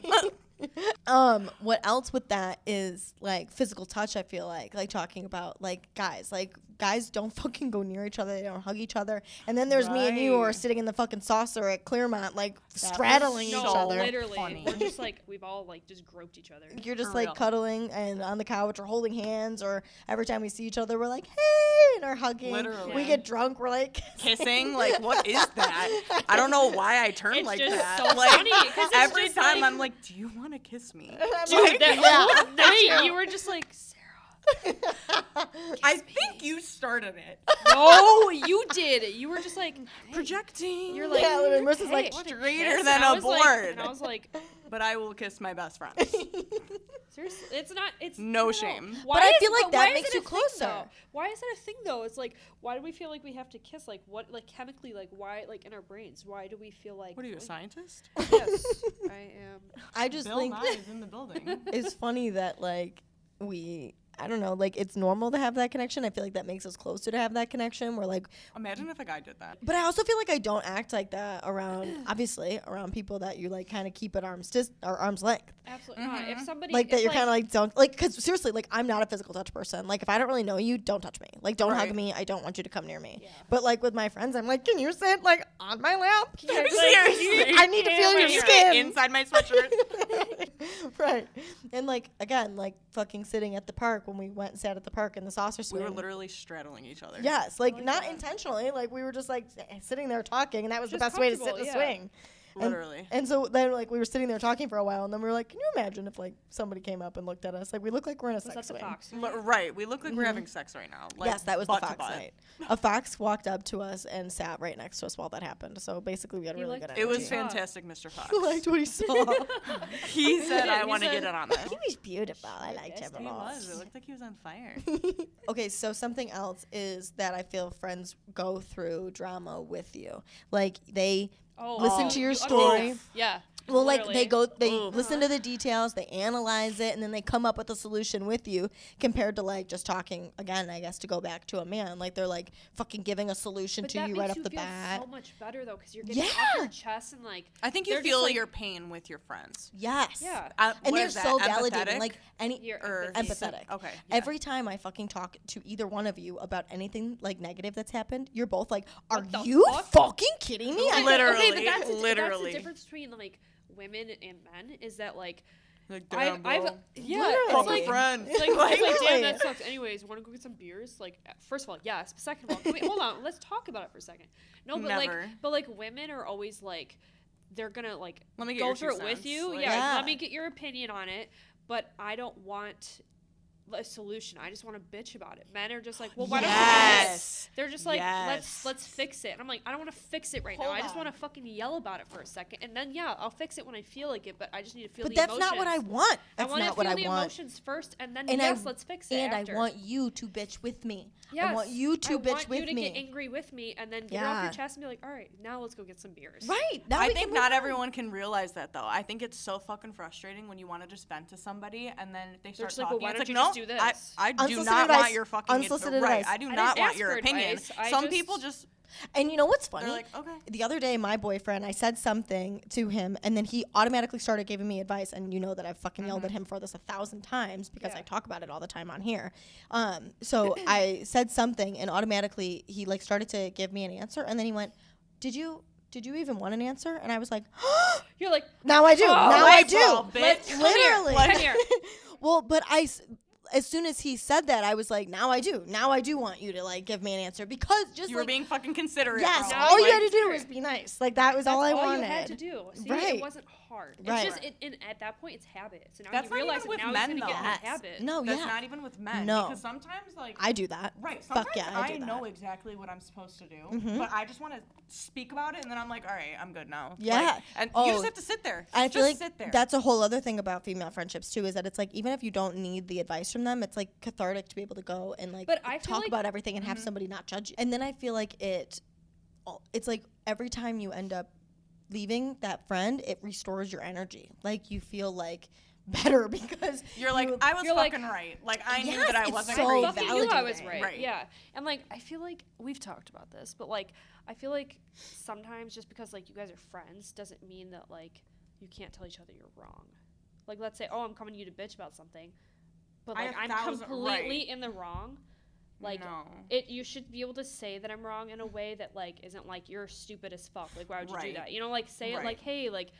B: What else with that is like physical touch. I feel like talking about like guys don't fucking go near each other. They don't hug each other. And then there's me and you who are
A: Right.
B: sitting in the fucking saucer at Claremont, like
A: was
B: straddling each
C: No,
A: so
B: other.
C: literally.
A: funny.
C: We're just like, we've all like just groped each other.
B: You're just
A: For
B: like
A: real.
B: cuddling and on the couch or holding hands, or every time we see each other, we're like, hey, and are hugging.
A: Literally.
B: We
C: Yeah.
B: get drunk, we're like
A: Kissing, like, what is that? I don't know why I turn
C: It's
A: like
C: just
A: that.
C: so
A: like,
C: funny, 'cause it's
A: every
C: just
A: time
C: like-
A: I'm like, "Do you want to kiss me?"
C: Dude, that
B: Yeah.
C: whole night you were just like, Sarah.
A: I think you started it.
C: No, you did. You were just like
A: Projecting.
C: You're like,
B: Yeah, literally, Marissa's
C: hey,
B: like,
C: what a
A: straighter
C: kiss.
A: than
C: And I
A: a
C: was like-
A: board.
C: and I was like,
A: But I will kiss my best friend.
C: seriously, it's not. It's
A: No
C: I don't know.
A: shame.
C: Why
B: But I
C: is-
B: feel like
C: but
B: that
C: why is
B: makes
C: it
B: you
C: a thing,
B: closer.
C: though? Why is it a thing though? It's like, why do we feel like we have to kiss? Like what? Like chemically? Like why? Like in our brains? Why do we feel like?
A: What are you, a
C: like-
A: scientist?
C: Yes, I am.
B: I just
A: Bill
B: think
A: Nye is in the building.
B: it's funny that like I don't know, like it's normal to have that connection. I feel like that makes us closer to have that connection. We're like,
A: Imagine if a guy did that.
B: but I also feel like I don't act like that around, obviously, around people that you like kind of keep at arm's length.
C: Absolutely not. If somebody
B: Like that
C: if,
B: you're kind of like don't like, because seriously, like I'm not a physical touch person. Like if I don't really know you, don't touch me. Like don't hug
A: Right.
B: me. I don't want you to come near me.
C: Yeah.
B: But like with my friends, I'm like, can you sit like on my lap?
A: Seriously.
B: I need to feel your
A: Can you
B: skin.
A: get inside my sweatshirt.
B: Right. And like again, like fucking sitting at the park when we went and sat at the park in the saucer
A: We
B: swing.
A: were literally straddling each other.
B: Yes, like
C: like
B: not
C: that.
B: intentionally. Like we were just like sitting there talking, and that was the
C: Just
B: best way to sit in
C: comfortable,
B: the
C: yeah.
B: swing.
A: Literally.
B: And so then like we were sitting there talking for a while, and then we were like, can you imagine if like somebody came up and looked at us? Like we look like we're in a
C: was that
B: sex
C: the
B: swing.
C: fox?
A: Right. We look like we're having sex right now. Like,
B: Yes, that was the
A: butt to
B: fox
A: butt.
B: night. A fox walked up to us and sat right next to us while that happened. So basically, we had
C: He
B: really
C: liked
B: good
C: it.
A: It was
B: energy.
A: fantastic, Mr. Fox.
B: He liked what he saw.
A: He said,
C: Yeah,
A: "I
C: he
A: want to
C: said-
A: get in on this."
B: He was beautiful. I liked him
A: He
B: a lot.
A: was. It looked like he was on fire.
B: Okay, so something else is that I feel friends go through drama with you. Like they listen to your
C: you
B: story.
C: update them. Yeah.
B: Well, like
C: literally.
B: they listen to the details, they analyze it, and then they come up with a solution with you. Compared to like just talking again, I guess to go back to a man, like they're like fucking giving a solution
C: But
B: to
C: that
B: you
C: makes
B: right off
C: you
B: the
C: feel
B: bat.
C: so much better though, because you're getting off your chest and like.
A: I think you
C: they're just,
A: feel
C: like,
A: your pain with your friends.
B: Yes.
C: Yeah.
B: And
A: What
B: they're
A: is that,
B: so
A: empathetic?
B: validating. Like
C: You're
B: empathetic.
A: Okay.
B: Every time I fucking talk to either one of you about anything like negative that's happened, you're both like, "Are
C: What the
B: you
C: fuck?
B: fucking kidding me?"
C: Okay,
A: Literally,
C: but that's
A: literally.
C: the difference between like women and men is that like
A: Like, damn, bro.
B: Literally.
A: Fuck a friend.
C: It's like, damn,
B: Literally.
C: that sucks. Anyways, want to go get some beers? Like, first of all, yes. But second of all, wait, hold on. Let's talk about it for a second. No, but
A: Never.
C: like women are always like, they're gonna like
A: Let me get
C: go
A: your
C: through
A: two
C: it with
A: cents.
C: you.
A: Like-
C: Yeah,
B: Yeah.
C: let me get your opinion on it. But I don't want a solution. I just want to bitch about it. Men are just like, well, why don't you do
A: Yes.
C: this? They're just like,
A: Yes.
C: let's fix it. And I'm like, I don't want to fix it right now.
B: Hold
C: I just
B: on.
C: want to fucking yell about it for a second, and then yeah, I'll fix it when I feel like it. But I just need to feel
B: But
C: the
B: that's
C: emotions.
B: not what I want.
C: I
B: That's
C: want
B: not
C: to
B: what
C: feel
B: I
C: the
B: want.
C: emotions first, and then
B: And
C: yes, let's fix it.
B: And
C: after.
B: I want you to bitch with me.
C: Yes.
B: I want you to
C: I
B: bitch
C: want
B: with
C: you to
B: me.
C: get angry with me, and then get it off
B: Yeah.
C: your chest and be like, all right, now let's go get some beers.
B: Right. Now
A: I
B: we
A: think
B: can
A: not
B: move on.
A: everyone can realize that though. I think it's so fucking frustrating when you want to just vent to somebody and then they start
C: just like, well,
A: talking.
C: why
A: it's
C: don't
A: like,
C: you
A: no,
C: just do this?
A: I do
B: Unsolicited
A: not
B: advice.
A: want your fucking
B: Unsolicited
A: right.
B: advice.
A: I do
C: I
A: not
C: didn't
A: want
C: ask
A: your
C: for
A: opinion.
C: advice. I
A: Some
C: just-
A: people just
B: And you know what's funny?
A: they're like, okay.
B: The other day, my boyfriend, I said something to him, and then he automatically started giving me advice. And you know that I've fucking yelled at him for this 1,000 times because
C: Yeah.
B: I talk about it all the time on here. So I said something, and automatically he like started to give me an answer, and then he went, "Did you even want an answer?" And I was like,
C: You're like,
B: "Now I do.
C: Oh,
B: now I
A: light
B: do."
A: bulb, bitch.
C: Come here,
B: Literally.
C: come here.
B: Well, but as soon as he said that, I was like, now I do. Now I do want you to like give me an answer because just
A: You were
B: like
A: being fucking considerate.
B: yes,
A: bro.
C: Now
B: all you
C: like-
B: had to do was be nice. Like that was all I
C: That's
B: wanted.
C: you had to do. See,
B: Right.
C: it wasn't hard. It's
B: Right.
C: just, and at that point, it's habit. So now
A: That's
C: you
A: not
C: realize
A: even
C: that
A: with
C: now
A: men,
C: he's gonna
A: though.
C: get in a habit.
B: No,
A: That's
B: yeah.
A: not even with men.
B: No.
A: Because sometimes like
B: I do that.
A: right.
B: Fuck
A: Sometimes
B: yeah, I do
A: know
B: that.
A: exactly what I'm supposed to do,
B: Mhm.
A: but I just want to speak about it, and then I'm like, all right, I'm good now.
B: Yeah.
A: Like, and you just have to sit there.
B: I feel
A: just
B: like
A: sit there.
B: that's a whole other thing about female friendships too, is that it's like even if you don't need the advice from them, it's like cathartic to be able to go and like
C: But I feel
B: talk
C: like-
B: about everything and have somebody not judge you. And then I feel like it's like every time you end up leaving that friend, it restores your energy. Like you feel like better because
A: You're like, I was
C: you're like-
A: fucking right. Like I knew
B: Yes,
A: that I
B: it's
A: wasn't
B: so
A: crazy.
C: Fucking knew I was
B: validating.
C: right.
A: Right.
C: Yeah. And like I feel like we've talked about this, but like I feel like sometimes just because like you guys are friends doesn't mean that like you can't tell each other you're wrong. Like let's say, oh, I'm coming to you to bitch about something, but
A: I
C: like I'm
A: 1,000
C: completely
A: right.
C: in the wrong. Like
A: no.
C: you should be able to say that I'm wrong in a way that like isn't like you're stupid as fuck. Like why would you do
A: Right.
C: that? You know, like say it
A: Right.
C: like, hey, like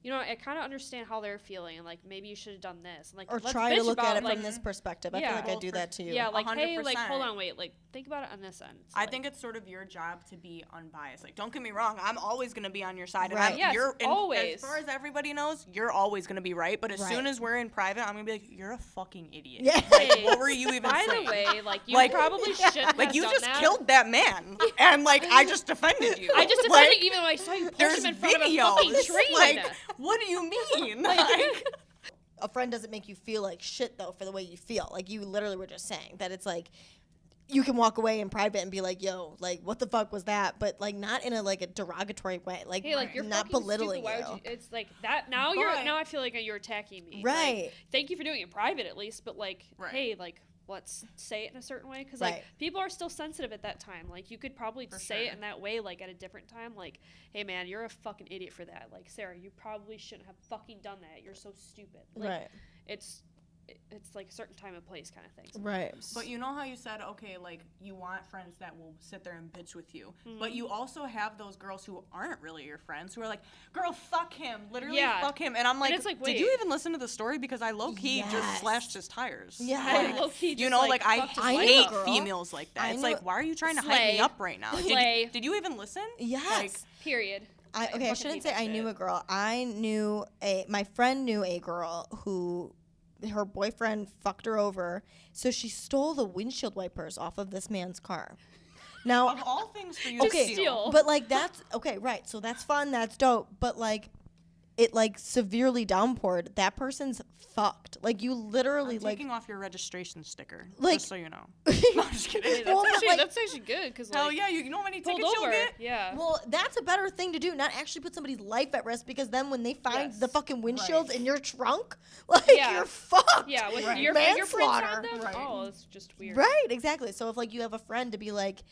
C: you know, I kind of understand how they're feeling, and like maybe you should have done this, and like
B: or
C: let's
B: try to
C: bitch
B: look
C: about
B: at it
C: like,
B: from this perspective. I
C: yeah.
B: feel like I
A: Well,
B: do
A: for-
B: that to you.
C: yeah, like hey, like
A: 100%.
C: hold on, wait, like think about it on this end. So,
A: I
C: like,
A: think it's sort of your job to be unbiased. Like, don't get me wrong, I'm always gonna be on your side,
B: Right.
A: and
C: Yes,
A: you're
C: always.
A: As far as everybody knows, you're always gonna be right. But as soon
B: Right.
A: as we're in private, I'm gonna be like, you're a fucking idiot.
B: Yeah.
A: Like,
C: Hey,
A: what were you even
C: by
A: saying?
C: the way, like you
A: Like-
C: probably shouldn't
A: Like
C: have
A: you
C: done
A: just
C: that.
A: killed that man, and like I just defended you.
C: I just
A: Like,
C: defended even when I saw you push
A: there's
C: him in front
A: video.
C: of a fucking train.
A: Like, what do you mean? Like,
B: A friend doesn't make you feel like shit though for the way you feel. Like you literally were just saying that it's like you can walk away in private and be like, yo, like what the fuck was that? But like not in a like a derogatory way. Like,
C: Hey, like you're
B: not
C: fucking
B: belittling
C: stupid.
B: you.
C: Why would you? It's like that. Now
A: But-
C: now I feel like you're attacking me.
B: Right.
C: Like, thank you for doing it in private at least, but like,
A: Right.
C: hey, like let's say it in a certain way because
B: Right.
C: like people are still sensitive at that time. Like you could probably
A: For
C: say it
A: sure.
C: in that way like at a different time. Like, hey man, you're a fucking idiot for that. Like Sarah, you probably shouldn't have fucking done that. You're so stupid. Like,
B: Right.
C: It's like a certain time and place kind of thing.
B: Right.
A: but you know how you said, okay, like you want friends that will sit there and bitch with you,
C: Mm-hmm.
A: but you also have those girls who aren't really your friends who are like, girl, fuck him, literally
C: Yeah.
A: fuck him, and I'm like,
C: it's like,
A: did you
C: wait.
A: even listen to the story? Because I low key
B: Yes.
A: just slashed his tires.
B: Yeah.
C: I
B: Like,
C: low-key
A: You
C: just,
A: know, like I
C: fucked his
B: I
C: wife
B: knew a
A: hate
C: up.
B: girl-
A: females like that.
B: I
A: It's
B: knew-
A: like, why are you trying to hype
C: Slay.
A: me up right now?
C: Slay.
A: Did you even listen?
B: Yes.
A: Like,
C: Period.
B: I
C: fucking
B: shouldn't
C: hate
B: say
C: that
B: I knew
C: shit.
B: a girl. My friend knew a girl who her boyfriend fucked her over, so she stole the windshield wipers off of this man's car. Now,
A: of all things for you
B: Okay,
A: to
C: steal.
B: but like that's okay, right? So that's fun, that's dope. But like, it like severely downpoured, that person's fucked. Like you literally
A: I'm
B: like
A: taking off your registration sticker,
B: like
A: just so you know. No, I'm just kidding.
C: Hey,
B: Well, but, like-
C: that's actually good because
A: Hell yeah, you know how many
C: pulled
A: tickets
C: over.
A: you'll get?
C: Yeah.
B: well, that's a better thing to do, not actually put somebody's life at risk, because then when they find the
C: Yes.
B: fucking windshields
A: Right.
B: in your trunk, like
C: Yeah.
B: you're fucked.
C: Yeah, with
A: Right.
C: your fingerprints on
B: Manslaughter.
C: them.
A: Right.
C: Oh, it's just weird.
B: Right, exactly. So if like you have a friend to be like,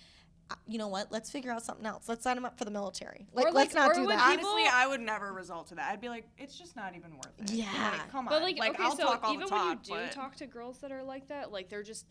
B: you know what, let's figure out something else. Let's sign him up for the military. Like,
C: Or,
B: let's
C: like,
B: not
C: or
B: do
C: when
B: that.
C: people-
A: Honestly, I would never result to that. I'd be like, it's just not even worth it.
B: Yeah.
A: Like, come on.
C: But okay,
A: I'll
C: so
A: talk all
C: even
A: the
C: when you
A: talk,
C: do
A: but
C: talk to girls that are like that, like they're just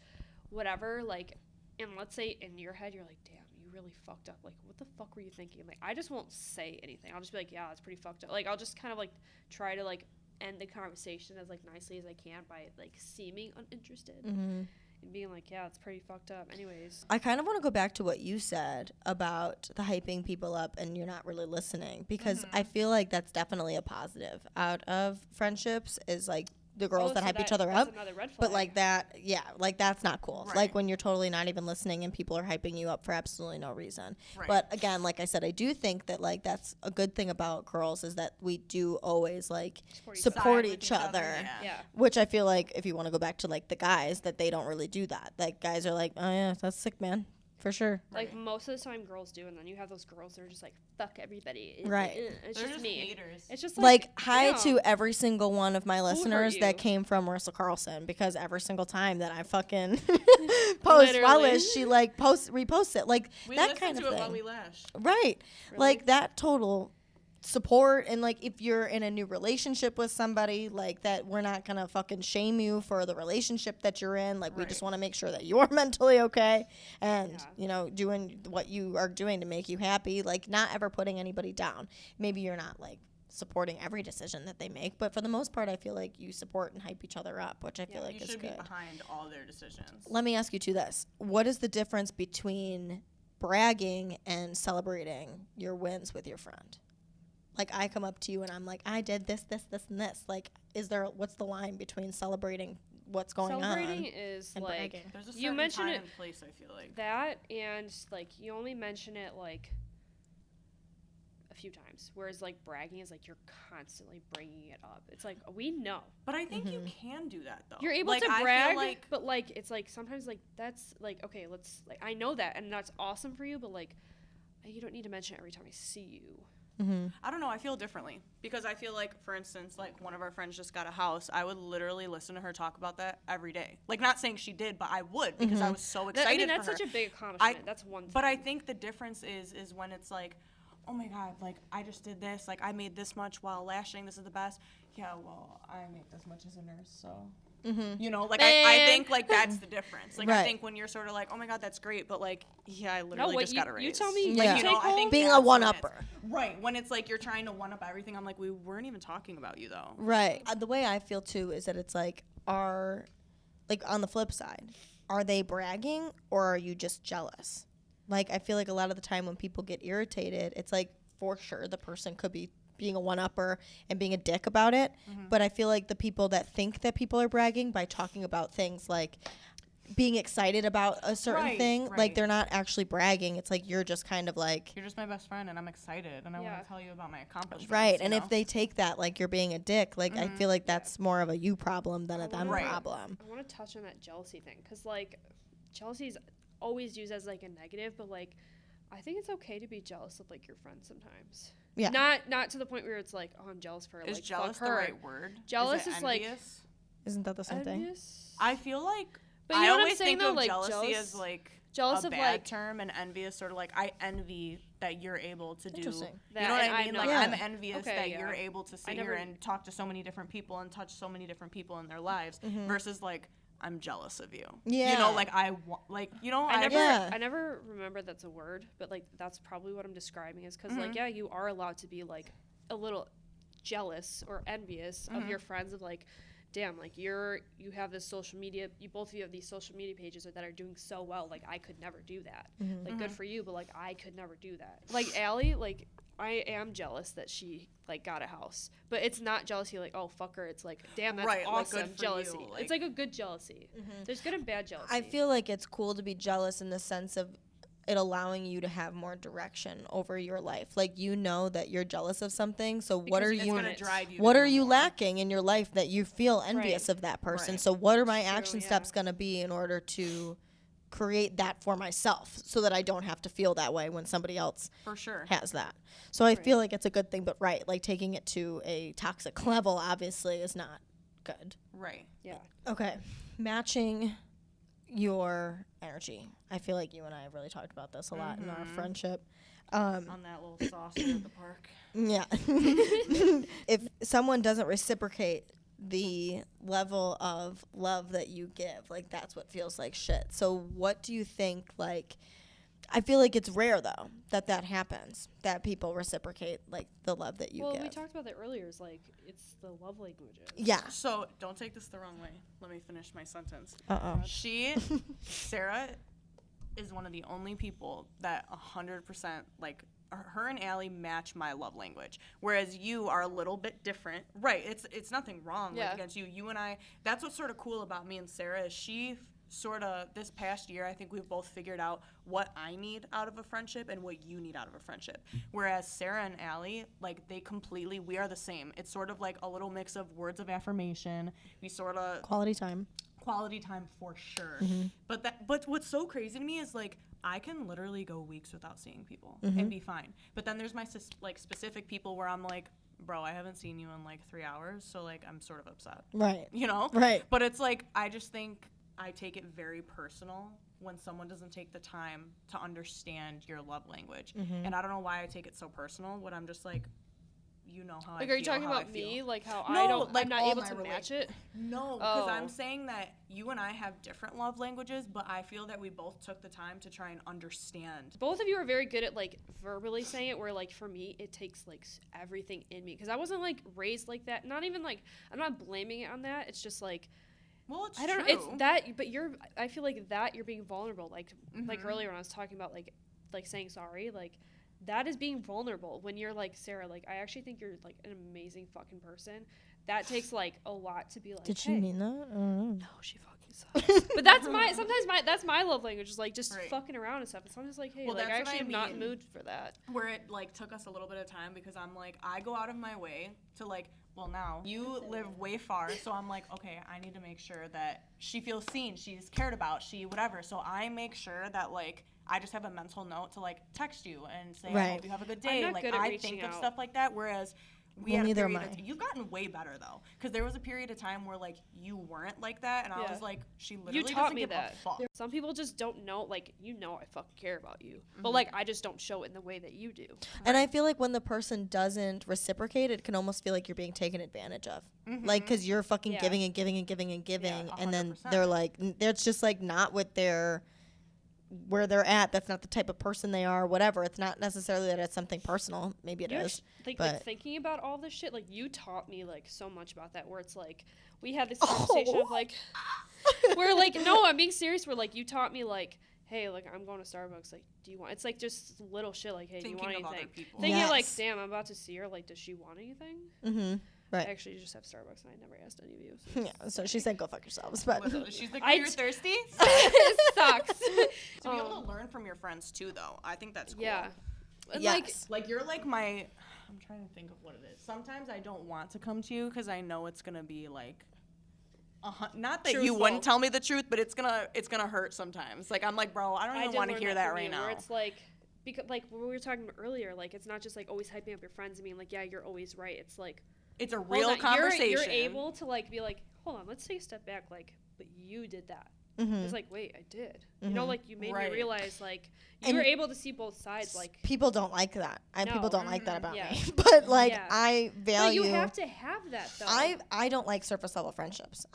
C: whatever, like, and let's say in your head you're like, damn, you really fucked up. Like, what the fuck were you thinking? Like, I just won't say anything. I'll just be like, yeah, it's pretty fucked up. Like, I'll just kind of like try to like end the conversation as like nicely as I can by like seeming uninterested
B: Mhm.
C: and being like, yeah, it's pretty fucked up. Anyways,
B: I kind of want to go back to what you said about the hyping people up and you're not really listening, because I feel like that's definitely a positive out of friendships, is like the girls that
C: so
B: hype each other
C: that's
B: up.
C: another red flag.
B: But like that, yeah, like that's not cool.
A: Right.
B: Like when you're totally not even listening and people are hyping you up for absolutely no reason.
A: Right.
B: But again, like I said, I do think that like that's a good thing about girls, is that we do always like support
A: Side with
B: each other.
C: yeah.
B: Which I feel like if you want to go back to like the guys, that they don't really do that. Like guys are like, oh yeah, that's sick, man, for sure.
C: Like most of the time girls do, and then you have those girls that are just like, fuck everybody.
B: Right.
C: It's
A: They're
C: just
A: just
C: me.
A: haters.
C: It's just
B: Like hi
C: damn.
B: to every single one of my listeners
C: you?
B: that came from Marissa Carlson, because every single time that I fucking post
C: Literally.
B: wellish, she like reposts it, like
A: We
B: that
A: listen
B: kind
A: to
B: of
A: it
B: thing.
A: while we lash.
B: Right.
C: Really?
B: Like that total support. And like if you're in a new relationship with somebody, like that, we're not gonna fucking shame you for the relationship that you're in. Like we just
A: Right.
B: want to make sure that you're mentally okay and
C: Yeah.
B: you know, doing what you are doing to make you happy, like not ever putting anybody down. Maybe you're not like supporting every decision that they make, but for the most part I feel like you support and hype each other up, which I feel like
A: You
B: is
A: should
B: good.
A: be behind all their decisions.
B: Let me ask you to this. What is the difference between bragging and celebrating your wins with your friend? Like I come up to you and I'm like, I did this, this, this, and this. Like, what's the line between celebrating what's going
C: Celebrating
B: on
C: is
B: and
C: like
B: bragging?
A: There's a
C: you
A: certain
C: mentioned
A: time
C: it-
A: and place, I feel like.
C: that, and like you only mention it like a few times, whereas like bragging is like you're constantly bringing it up. It's like we know
A: But I think you can do that, though.
C: you're able
A: Like,
C: to
A: I feel
C: brag,
A: like
C: but like it's like sometimes like that's like okay, let's like I know that and that's awesome for you, but like you don't need to mention it every time I see you.
A: I don't know. I feel differently because I feel like, for instance, like one of our friends just got a house. I would literally listen to her talk about that every day. Like, not saying she did, but I would because I was so excited.
C: I mean, that's
A: for her.
C: such a big accomplishment. That's one thing.
A: But I think the difference is when it's like, oh my God, like I just did this. Like I made this much while lashing. This is the best. Yeah, well, I make this much as a nurse, so. You know, like I
C: Man.
A: think like that's the difference. Like I
B: Right.
A: think when you're sort of like, oh my God, that's great, but like, yeah, I
C: no,
A: literally
C: what
A: just got a raise.
C: you tell me.
B: Yeah.
C: You
A: You know,
C: take
A: I
C: home?
A: think
B: Being a
A: that's when it's-
B: one-upper.
A: Right. When it's like you're trying to one up everything, I'm like, we weren't even talking about you though.
B: Right. The way I feel too is that it's like, like on the flip side, are they bragging or are you just jealous? Like I feel like a lot of the time when people get irritated, it's like for sure the person could be being a one-upper and being a dick about it. But I feel like the people that think that people are bragging by talking about things like being excited about a certain
A: Right,
B: thing, like
A: right.
B: they're not actually bragging. It's like you're just kind of like,
A: You're just my best friend, and I'm excited, and I
C: Yeah.
A: want to tell you about my accomplishments.
B: right.
A: you
B: And
A: know?
B: if they take that like you're being a dick, like I feel like that's more of a you problem than a them
A: Right.
B: problem.
C: I want to touch on that jealousy thing because like jealousy is always used as like a negative, but like I think it's okay to be jealous of like your friends sometimes.
B: Yeah.
C: Not to the point where it's like, oh, I'm jealous for her.
A: is
C: like,
A: jealous
C: fuck
A: the
C: her.
A: right word?
C: Jealous
A: is
C: is like-
A: envious?
B: Isn't that the same thing?
C: Envious?
A: I feel like
C: But you
A: I
C: know what I'm
A: always
C: saying,
A: think
C: though?
A: of
C: Like,
A: jealousy
C: jealous-
A: as like
C: jealous
A: a
C: of,
A: bad
C: like-
A: term, and envious sort of like I envy that you're able to do.
B: Interesting.
A: You know what
C: That,
A: I
C: and
A: mean?
C: I'm
A: Like
C: not.
A: I'm
B: Yeah.
A: envious
C: Okay,
A: that
C: yeah.
A: you're able to sit
C: never-
A: here and talk to so many different people and touch so many different people in their lives versus like I'm jealous of you. You
B: Yeah.
A: know, like like you know
C: I never,
B: Yeah.
C: I never remember that's a word, but like that's probably what I'm describing is because
A: Mm-hmm.
C: like yeah, you are allowed to be like a little jealous or envious of
A: Mm-hmm.
C: your friends of like, damn, like you have this social media, you both of you have these social media pages that are doing so well. Like I could never do that. Like
A: Mm-hmm.
C: good for you, but like I could never do that. Like Allie, like I am jealous that she like got a house, but it's not jealousy like oh fuck her. It's like damn that's
A: Right, like, good
C: awesome
A: for
C: jealousy.
A: you,
C: It's
A: like-
C: like a good jealousy. There's good and bad jealousy.
B: I feel like it's cool to be jealous in the sense of it allowing you to have more direction over your life. Like, you know that you're jealous of something, so what are you lacking in your life that you feel envious of that person? So what are my action steps going to be in order to create that for myself so that I don't have to feel that way when somebody else has that? So I feel like it's a good thing, but like taking it to a toxic level obviously is not good.
A: Right.
C: Yeah.
B: Okay. Matching your energy. I feel like you and I have really talked about this a lot in our friendship.
A: On that little saucer at the park.
B: Yeah. If someone doesn't reciprocate the level of love that you give, like, that's what feels like shit. So what do you think, like, I feel like it's rare, though, that happens, that people reciprocate, like, the love that you give.
C: Well, we talked about that earlier. It's like, it's the love languages.
B: Yeah.
A: So don't take this the wrong way. Let me finish my sentence.
B: Uh-oh.
A: Sarah is one of the only people that 100%, like, her and Allie match my love language, whereas you are a little bit different. Right, it's nothing wrong like, against you. You and I, that's what's sort of cool about me and Sarah is she sort of, this past year, I think we've both figured out what I need out of a friendship and what you need out of a friendship. Whereas Sarah and Allie, like, we are the same. It's sort of like a little mix of words of affirmation. We sort of...
B: Quality time
A: for sure. But what's so crazy to me is, like, I can literally go weeks without seeing people and be fine. But then there's my specific people where I'm like, bro, I haven't seen you in like 3 hours, so like I'm sort of upset.
B: Right.
A: You know?
B: Right.
A: But it's like, I just think I take it very personal when someone doesn't take the time to understand your love language. And I don't know why I take it so personal, when I'm just like, you know how I feel.
C: Like, are you talking about me? Like, how
A: No,
C: I'm not able to match it?
A: No, because I'm saying that you and I have different love languages, but I feel that we both took the time to try and understand.
C: Both of you are very good at, like, verbally saying it, where, like, for me, it takes, like, everything in me. Because I wasn't, like, raised like that. Not even, like, I'm not blaming it on that. It's just, like...
A: Well, it's
C: I don't
A: true.
C: know. It's that, but I feel like that you're being vulnerable. Like earlier when I was talking about, like saying sorry, like, that is being vulnerable when you're like, Sarah, like, I actually think you're like an amazing fucking person. That takes like a lot to be like,
B: Did she mean that?
C: No, she fucking sucks. But that's my love language, is like just fucking around and stuff. And sometimes like, hey,
A: well,
C: like, I actually am not in the mood for that.
A: Where it like took us a little bit of time, because I'm like, I go out of my way to like, well, now you live way far, so I'm like, okay, I need to make sure that she feels seen, she's cared about, she whatever. So I make sure that like I just have a mental note to like text you and say, I hope you have a good day. Like, I think of stuff like that. Whereas
B: neither am I.
A: You've gotten way better though, because there was a period of time where like you weren't like that, and I was like, she literally doesn't give a fuck.
C: Some people just don't know, like, you know, I fucking care about you, but like I just don't show it in the way that you do.
B: And I feel like when the person doesn't reciprocate, it can almost feel like you're being taken advantage of, like, because you're fucking giving and giving and giving and giving, and then they're like, they're just like not with their where they're at. That's not the type of person they are, whatever. It's not necessarily that it's something personal. Maybe it is.
C: Like thinking about all this shit, like, you taught me like so much about that, where it's like we had this conversation of like where like, no, I'm being serious, where like you taught me like, hey, like, I'm going to Starbucks, like, do you want, it's like just little shit, like, hey, do you want anything? Thinking like, damn, I'm about to see her, like, does she want anything?
B: Right.
C: I actually just have Starbucks, and I never asked any of you. So
B: yeah, so she said go fuck yourselves. But
A: she's like, you're thirsty?
C: It sucks.
A: To be able to learn from your friends, too, though. I think that's cool.
C: Yeah. And
B: yes.
A: Like, you're like my, I'm trying to think of what it is. Sometimes I don't want to come to you because I know it's going to be, like, not that you wouldn't tell me the truth, but it's gonna hurt sometimes. Like, I'm like, bro, I don't even want to hear that right now.
C: Where it's like, because like we were talking about earlier, like, it's not just like always hyping up your friends and being like, yeah, you're always right. It's like,
A: it's a real conversation.
C: You're able to like be like, hold on, let's take a step back, like, but you did that. It's like, wait, I did. You know, like, you made me realize, like, you were able to see both sides. Like,
B: people don't like that. People don't like that about me. But like, I value.
C: But you have to have that, though.
B: I don't like surface level friendships.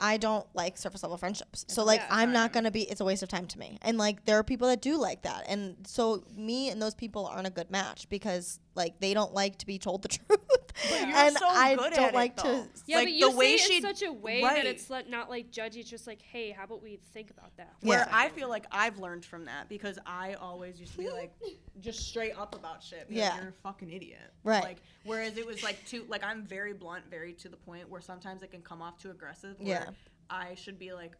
B: So like, I'm not gonna be. It's a waste of time to me. And like, there are people that do like that, and so me and those people aren't a good match, because like, they don't like to be told the truth.
A: And so
B: I
A: don't
B: at
A: like
B: it,
A: to.
C: Yeah,
A: like,
C: but you
A: the way
C: say it in such a way that it's not like judgy. It's just like, hey, how about we think about that?
A: Where I feel like I've learned from that, because I always used to be like, just straight up about shit. You're a fucking idiot.
B: Right.
A: Like, whereas it was like like, I'm very blunt, very to the point, where sometimes it can come off too aggressive. Where I should be like,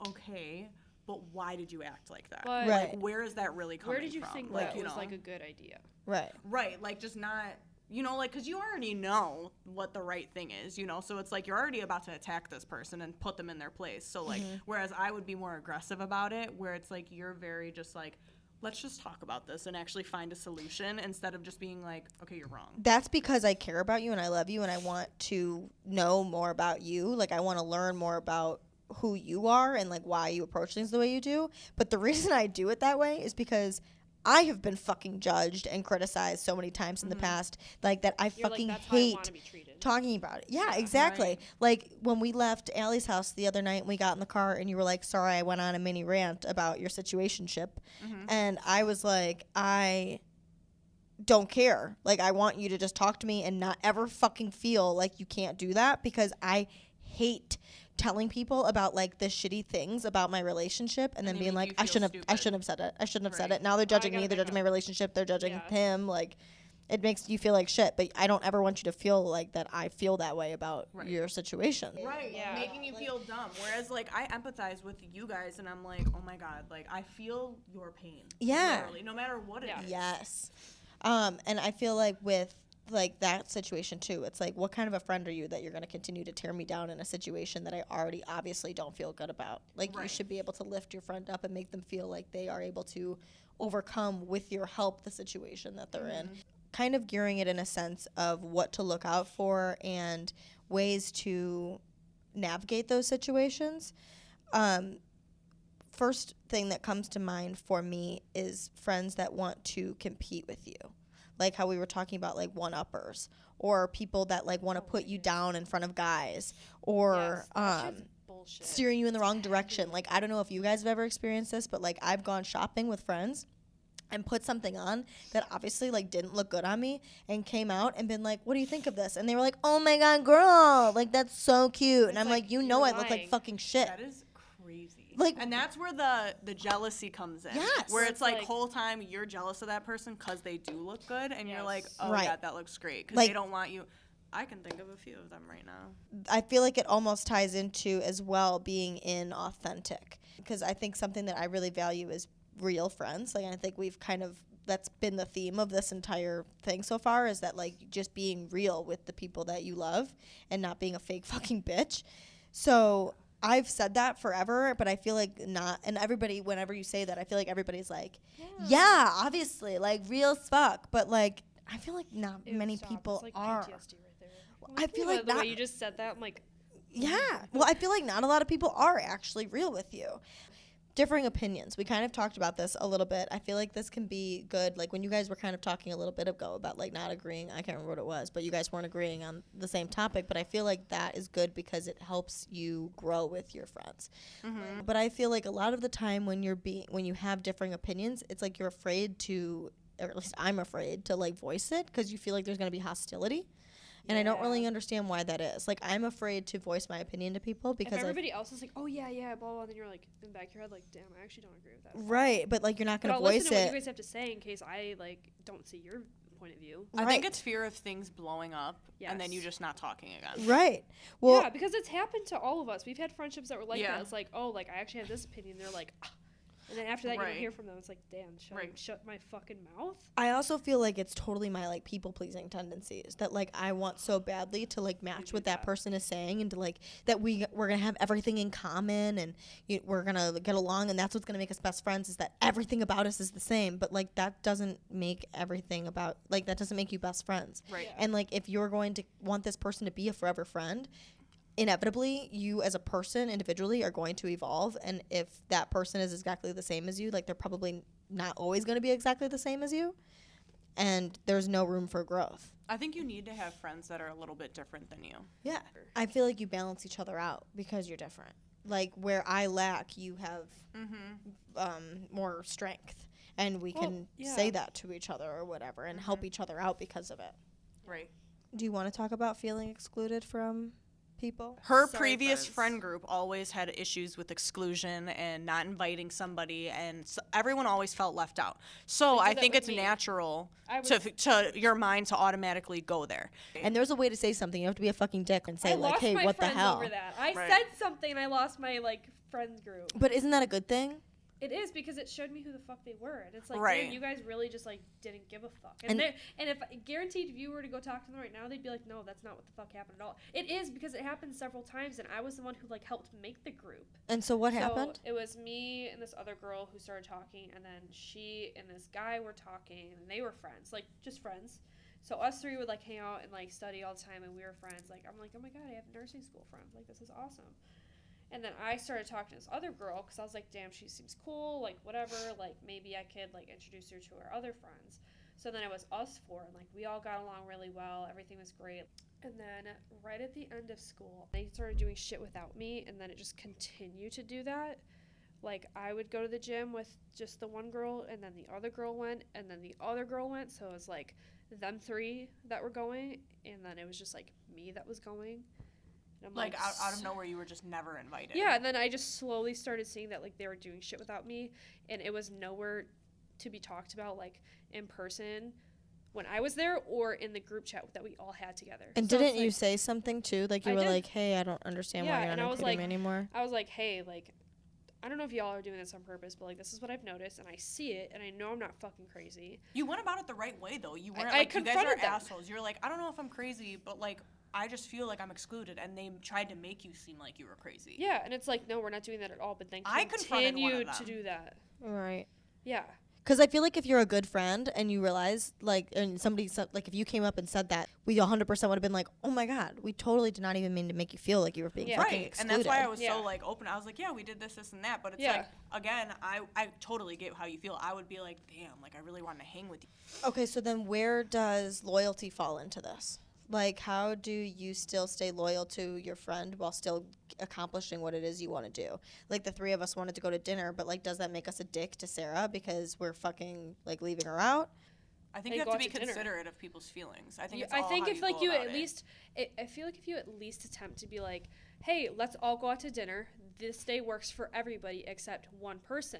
A: okay, but why did you act like that?
C: But
B: Right.
A: Like, where is that really coming from?
C: where did you think
A: like,
C: that was like a good idea?
B: Right.
A: Right, like, just not, you know, like, because you already know what the right thing is, you know, so it's like you're already about to attack this person and put them in their place. So, like, whereas I would be more aggressive about it, where it's like you're very just like, let's just talk about this and actually find a solution instead of just being like, okay, you're wrong.
B: That's because I care about you and I love you and I want to know more about you. Like, I want to learn more about who you are and, like, why you approach things the way you do. But the reason I do it that way is because I have been fucking judged and criticized so many times in the past, like, that I
C: You're
B: fucking
C: like, that's how I
B: hate
C: want to be treated.
B: talking about it. Yeah, exactly.
A: right.
B: Like, when we left Allie's house the other night and we got in the car and you were like, sorry, I went on a mini rant about your situationship. And I was like, I don't care. Like, I want you to just talk to me and not ever fucking feel like you can't do that, because I hate telling people about, like, the shitty things about my relationship and then
A: they
B: being
A: make
B: like,
A: you
B: I
A: feel
B: shouldn't have
A: stupid.
B: said it. I shouldn't have said
A: Right.
B: it. Now they're judging
C: gotta
B: me. They're
C: make
B: judging my
C: up.
B: relationship. They're judging
C: Yeah.
B: him. Like, it makes you feel like shit. But I don't ever want you to feel like that I feel that way about
A: Right.
B: your situation.
A: Right,
C: Yeah.
A: making you feel dumb. Whereas, like, I empathize with you guys, and I'm like, oh my god, like, I feel your pain.
B: Yeah.
A: Literally, no matter what it
C: Yeah.
A: is.
B: Yes. And I feel like with, like, that situation too, it's like, what kind of a friend are you that you're going to continue to tear me down in a situation that I already obviously don't feel good about? Like, you
A: Right.
B: should be able to lift your friend up and make them feel like they are able to overcome with your help the situation that they're in. Kind of gearing it in a sense of what to look out for and ways to navigate those situations. First thing that comes to mind for me is friends that want to compete with you. Like how we were talking about, like, one-uppers, or people that, like, want to put you down in front of guys, or
C: Yes, that shit's bullshit.
B: steering you in the wrong direction. Like, I don't know if you guys have ever experienced this, but, like, I've gone shopping with friends and put something on that obviously, like, didn't look good on me, and came out and been like, what do you think of this? And they were like, oh my god, girl, like, that's so cute. And
C: It's
B: I'm like,
C: like,
B: you know,
C: you're
B: I look like
C: lying.
B: fucking shit.
A: That is crazy.
B: Like-
A: and that's where the jealousy comes in.
B: Yes.
A: Where
C: Where
A: it's like,
C: it's like-
A: whole time you're jealous of that person because they do look good, and you're like,
C: Yes.
A: oh
B: Right.
A: yeah, that looks great, because
B: Like-
A: they don't want you. I can think of a few of them right now.
B: I feel like it almost ties into as well being inauthentic, because I think something that I really value is real friends. Like, I think we've kind of, that's been the theme of this entire thing so far, is that, like, just being real with the people that you love and not being a fake fucking bitch. So I've said that forever, but I feel like not. And everybody, whenever you say that, I feel like everybody's like, yeah, obviously, like, real as fuck. But, like, I feel like not
C: Ew,
B: many
C: stop.
B: people
C: It's like
B: are.
C: PTSD right there.
B: I feel
C: Yeah,
B: like
C: the
B: not.
C: way you just said that, I'm like,
B: Yeah. Well, I feel like not a lot of people are actually real with you. Differing opinions. We kind of talked about this a little bit. I feel like this can be good. Like, when you guys were kind of talking a little bit ago about, like, not agreeing. I can't remember what it was, but you guys weren't agreeing on the same topic. But I feel like that is good because it helps you grow with your friends. But I feel like a lot of the time when you have differing opinions, it's like you're afraid to, or at least I'm afraid to, like, voice it, because you feel like there's going to be hostility. And I don't really understand why that is. Like, I'm afraid to voice my opinion to people
C: if
B: because
C: everybody else is like, oh yeah, yeah, blah, blah, then you're like, in the back of your head, like, damn, I actually don't agree with that.
B: right, but, like, you're not
C: But
B: going
C: I'll
B: to voice
C: listen to what you
B: it.
C: guys have to say in case I, like, don't see your point of view.
A: I
B: Right.
A: think it's fear of things blowing up, and then you
C: Yes.
A: just not talking again.
B: Right. Well,
C: Yeah, because it's happened to all of us. We've had friendships that were like
A: Yeah.
C: that. It's like, oh, like, I actually have this opinion. They're like, ah. And then after that, you
A: Right.
C: don't hear from them. It's like, damn,
A: Right.
C: shut my fucking mouth.
B: I also feel like it's totally my, like, people-pleasing tendencies that, like, I want so badly to, like, match
C: do
B: what that
C: that.
B: person is saying, and to, like, that we're going to have everything in common, and we're going to get along, and that's what's going to make us best friends, is that everything about us is the same. But, like, that doesn't make everything about, like, that doesn't make you best friends.
A: Right.
C: Yeah.
B: And, like, if you're going to want this person to be a forever friend, inevitably you as a person individually are going to evolve, and if that person is exactly the same as you, like, they're probably not always going to be exactly the same as you, and there's no room for growth.
A: I think you need to have friends that are a little bit different than you.
B: Yeah, I feel like you balance each other out because you're different. Like, where I lack, you have more strength, and we
C: Well,
B: can
C: yeah.
B: say that to each other or whatever, and help each other out because of it.
A: Right.
B: Do you want to talk about feeling excluded from people?
A: Her
C: Sorry,
A: previous
C: friends.
A: friend group always had issues with exclusion and not inviting somebody, and everyone always felt left out. So
C: They did
A: I
C: that
A: think
C: with
A: it's
C: me.
A: natural
C: I
A: to your mind to automatically go there.
B: And there's a way to say something. You have to be a fucking dick and say,
C: I
B: like,
C: lost
B: hey,
C: my
B: what the
C: friends
B: hell?
C: over that. I
A: Right.
C: said something and I lost my, like, friends group.
B: But isn't that a good thing?
C: It is, because it showed me who the fuck they were, and it's like,
A: Right.
C: damn, you guys really just like didn't give a fuck.
B: And
C: And if guaranteed, if you were to go talk to them right now, they'd be like, no, that's not what the fuck happened at all. It is, because it happened several times, and I was the one who like helped make the group.
B: And so what happened?
C: It was me and this other girl who started talking, and then she and this guy were talking, and they were friends, like just friends. So us three would like hang out and like study all the time, and we were friends. Like I'm like, oh my god, I have nursing school friends. Like this is awesome. And then I started talking to this other girl because I was like, damn, she seems cool, like whatever, like maybe I could like introduce her to her other friends. So then it was us four, and like we all got along really well. Everything was great. And then right at the end of school, they started doing shit without me, and then it just continued to do that. Like I would go to the gym with just the one girl, and then the other girl went, and then the other girl went. So it was like them three that were going, and then it was just like me that was going. And I'm
A: Like out of nowhere, you were just never invited.
C: Yeah, and then I just slowly started seeing that like they were doing shit without me, and it was nowhere to be talked about like in person when I was there or in the group chat that we all had together.
B: And
C: So
B: didn't
C: it's
B: you
C: like,
B: say something too? Like you
C: I
B: were
C: did.
B: like, hey, I don't understand
C: Yeah,
B: why you're
C: and
B: not
C: I was
B: including
C: like-
B: me anymore.
C: I was like, hey, like I don't know if y'all are doing this on purpose, but like this is what I've noticed, and I see it, and I know I'm not fucking crazy.
A: You went about it the right way, though. You weren't
C: I
A: like, you guys are
C: confronted them.
A: assholes. You're like, I don't know if I'm crazy, but like, I just feel like I'm excluded, and they tried to make you seem like you were crazy.
C: Yeah, and it's like, no, we're not doing that at all. But then
A: I confronted one of
C: continued to
A: them.
C: do that.
B: Right.
C: Yeah.
B: Because I feel like if you're a good friend and you realize, like, and somebody said, like, if you came up and said that, we 100% would have been like, oh my God, we totally did not even mean to make you feel like you were being
C: Yeah.
B: fucking
A: Right,
B: excluded.
A: and that's why I was
C: Yeah.
A: so like open. I was like, yeah, we did this, and that. But it's
C: Yeah.
A: like, again, I totally get how you feel. I would be like, damn, like I really want to hang with you.
B: Okay, so then where does loyalty fall into this? Like, how do you still stay loyal to your friend while still accomplishing what it is you want to do? Like, the three of us wanted to go to dinner, but, like, does that make us a dick to Sarah because we're fucking, like, leaving her out?
A: I think
C: They
A: you have
C: go
A: to
C: out
A: be
C: to dinner.
A: considerate of people's feelings. I think it's
C: I
A: all
C: think
A: how
C: if
A: you
C: like
A: go
C: you
A: about
C: at
A: it.
C: least, I feel like if you at least attempt to be like, hey, let's all go out to dinner. This day works for everybody except one person.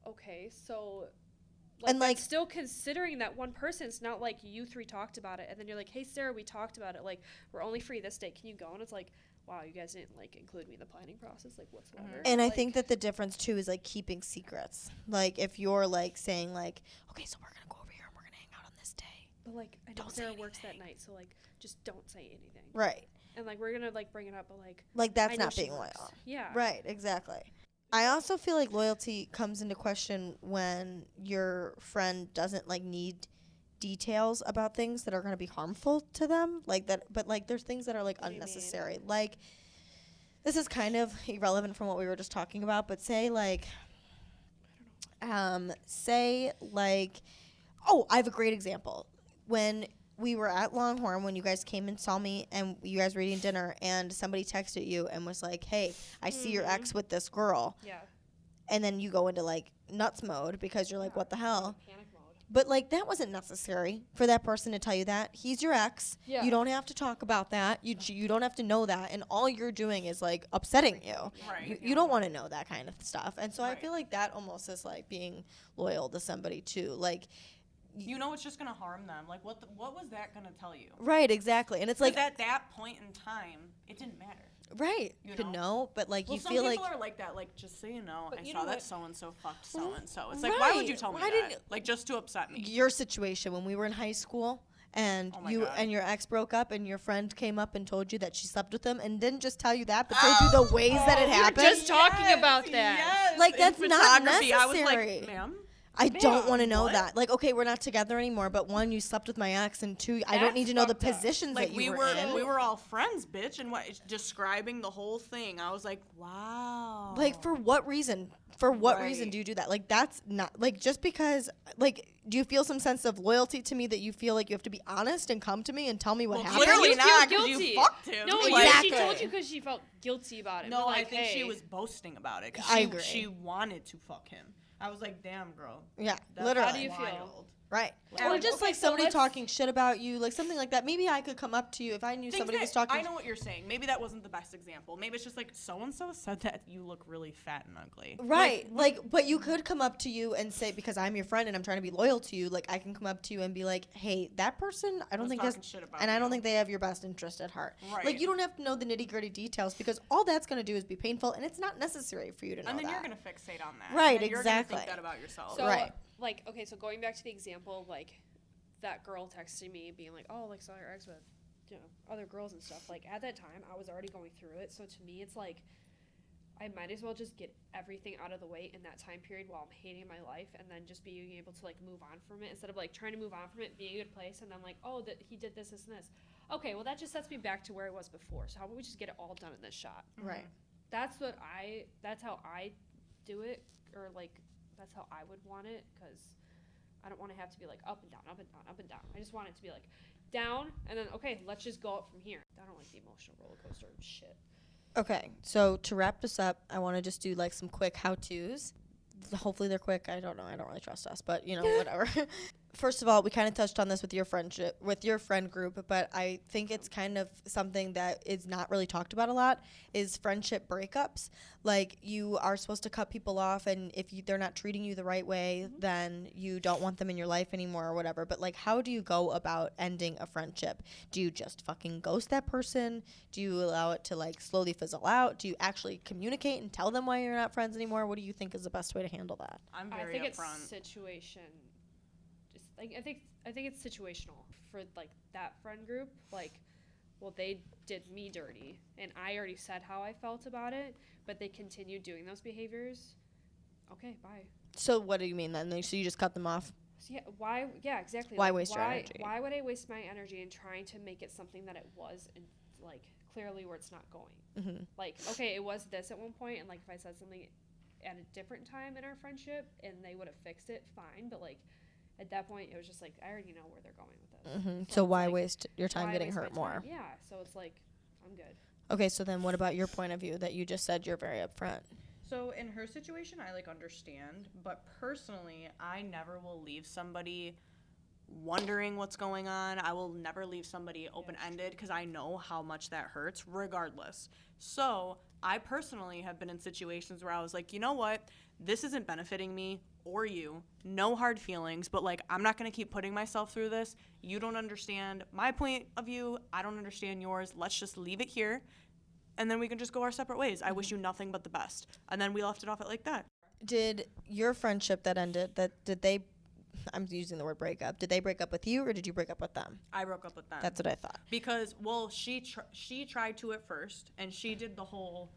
C: Okay, so. Like,
B: And, like-
C: that's still considering that one person. It's not like you three talked about it, and then you're like, hey, Sarah, we talked about it. Like, we're only free this day. Can you go? And it's like, wow, you guys didn't, like, include me in the planning process, like, whatsoever.
B: And I
C: Like,
B: think that the difference, too, is, like, keeping secrets. Like, if you're, like, saying, like, okay, so we're going to go over here and we're going to hang out on this day.
C: But, like, I know
B: Don't say
C: Sarah works that
B: anything.
C: night, so, like, just don't say anything.
B: Right.
C: And, like, we're going to, like, bring it up, but, like,
B: Like,
C: I
B: that's
C: know
B: not
C: she
B: being
C: works.
B: loyal.
C: Yeah.
B: Right, exactly. I also feel like loyalty comes into question when your friend doesn't like need details about things that are going to be harmful to them, like that. But like, there's things that are like
C: What do you
B: unnecessary. Like, this is kind of irrelevant from what we were just talking about. But say like, oh, I have a great example. When we were at Longhorn, when you guys came and saw me and you guys were eating dinner and somebody texted you and was like, hey, I see your ex with this girl.
C: Yeah.
B: And then you go into like nuts mode because you're like, what the hell?
C: Panic mode.
B: But like, that wasn't necessary for that person to tell you that. He's your ex.
C: Yeah.
B: You don't have to talk about that. You don't have to know that. And all you're doing is like upsetting you.
A: Right.
B: You don't want to know that kind of stuff. And so I
A: Right.
B: feel like that almost is like being loyal to somebody too. Like,
A: You know it's just gonna harm them. Like what was that gonna tell you?
B: right, exactly. And it's
A: Like
B: like,
A: at that point in time, it didn't matter.
B: right,
A: you
B: you could
A: know?
B: know, but like
A: Well,
B: you
A: some
B: feel
A: people
B: like,
A: are like that. Like just so you know,
C: But
A: I
C: you
A: saw
C: know
A: that
C: what?
A: so and so fucked so and so. It's like why would you tell me
B: Why
A: that?
B: didn't-
A: Like just to upset me.
B: your situation when we were in high school and
A: Oh my
B: you
A: God.
B: and your ex broke up and your friend came up and told you that she slept with him and didn't just tell you that but told you the ways that it
C: we were
B: happened.
C: just talking about that.
A: Yes,
B: Like,
A: in
B: that's not
A: photography, I was
B: necessary.
A: like, ma'am.
B: I don't want to know
A: what?
B: that. Like, okay, we're not together anymore, but one, you slept with my ex, and two, I don't
C: That's
B: need to know the
C: fucked up.
B: positions
A: Like
B: that
A: we
B: you
A: were
B: in.
A: we were all friends, bitch, and what describing the whole thing. I was like, wow.
B: Like, for what reason? For what reason
A: Right.
B: do you do that? Like, that's not, like, just because, like, do you feel some sense of loyalty to me that you feel like you have to be honest and come to me and tell me what
A: Well,
B: happened?
A: clearly
C: you
A: not,
C: feel
A: 'cause you
C: guilty.
A: fucked him.
C: No,
A: Like-
C: she told
B: Exactly.
C: you because she felt guilty about it.
A: No,
C: but, like,
A: I think she
C: hey.
A: was boasting about it. 'Cause
B: I
A: she,
B: agree.
A: She wanted to fuck him. I was like, damn, girl.
B: Yeah,
A: That's
B: literally.
C: How do you feel?
A: wild.
B: Right.
A: Like,
B: Or just
C: okay,
B: like
C: so
B: somebody
C: let's-
B: talking shit about you, like something like that. Maybe I could come up to you if I knew
A: things
B: somebody
A: that-
B: was talking.
A: I know what you're saying. Maybe that wasn't the best example. Maybe it's just like so-and-so said that you look really fat and ugly.
B: Right. Like, but you could come up to you and say, because I'm your friend and I'm trying to be loyal to you, like I can come up to you and be like, hey, that person, I don't
A: Was
B: think
A: talking
B: has,
A: shit about
B: and I don't
A: you.
B: think they have your best interest at heart.
A: Right.
B: Like you don't have to know the nitty gritty details because all that's going to do is be painful and it's not necessary for you to know
A: And then
B: that.
A: you're going to fixate on that.
B: Right,
A: And then you're gonna
B: exactly.
A: think that about yourself.
C: So,
B: Right.
C: like, okay, so going back to the example, like, that girl texting me being like, oh, like, saw your ex with, you know, other girls and stuff. Like, at that time, I was already going through it. So, to me, it's like, I might as well just get everything out of the way in that time period while I'm hating my life and then just being able to, like, move on from it instead of, like, trying to move on from it, being in a good place, and then, like, oh, that he did this, this, and this. Okay, well, that just sets me back to where I was before. So, how about we just get it all done in this shot?
B: Right.
C: That's how I do it, or, like, that's how I would want it, because I don't want to have to be like up and down, up and down, up and down. I just want it to be like down and then okay, let's just go up from here. I don't like the emotional roller coaster shit.
B: Okay, so to wrap this up, I want to just do like some quick how-tos. Hopefully they're quick. I don't know. I don't really trust us, but you know, whatever. First of all, we kind of touched on this with your friend group, but I think it's kind of something that is not really talked about a lot is friendship breakups. Like you are supposed to cut people off, and if they're not treating you the right way, then you don't want them in your life anymore or whatever. But like, how do you go about ending a friendship? Do you just fucking ghost that person? Do you allow it to like slowly fizzle out? Do you actually communicate and tell them why you're not friends anymore? What do you think is the best way to handle that?
A: I'm
C: I
A: very
C: think it's
A: upfront.
C: situation. Just like I think it's situational for like that friend group. Like, well, they did me dirty, and I already said how I felt about it, but they continued doing those behaviors. Okay, bye.
B: So what do you mean then? Like, so you just cut them off?
C: So yeah, why? Yeah, exactly.
B: Why
C: like,
B: waste your energy?
C: Why would I waste my energy in trying to make it something that it was, and like clearly where it's not going?
B: Mm-hmm.
C: Like, okay, it was this at one point, and like if I said something at a different time in our friendship, and they would have fixed it, fine. But like at that point, it was just like I already know where they're going with this.
B: Mm-hmm.
C: So
B: So
C: it's
B: why
C: like,
B: waste your time
C: why
B: getting
C: waste my
B: hurt more?
C: time? Yeah, so it's like I'm good.
B: Okay, so then what about your point of view that you just said you're very upfront?
A: So in her situation, I like understand, but personally, I never will leave somebody wondering what's going on. I will never leave somebody open-ended because I know how much that hurts regardless. So I personally have been in situations where I was like, you know what? This isn't benefiting me or you. No hard feelings, but like I'm not going to keep putting myself through this. You don't understand my point of view. I don't understand yours. Let's just leave it here. And then we can just go our separate ways. I wish you nothing but the best. And then we left it off at like that.
B: Did your friendship that ended, did they, I'm using the word breakup, did they break up with you or did you break up with them?
A: I broke up with them.
B: That's what I thought.
A: Because, well, she tried to at first, and she did the whole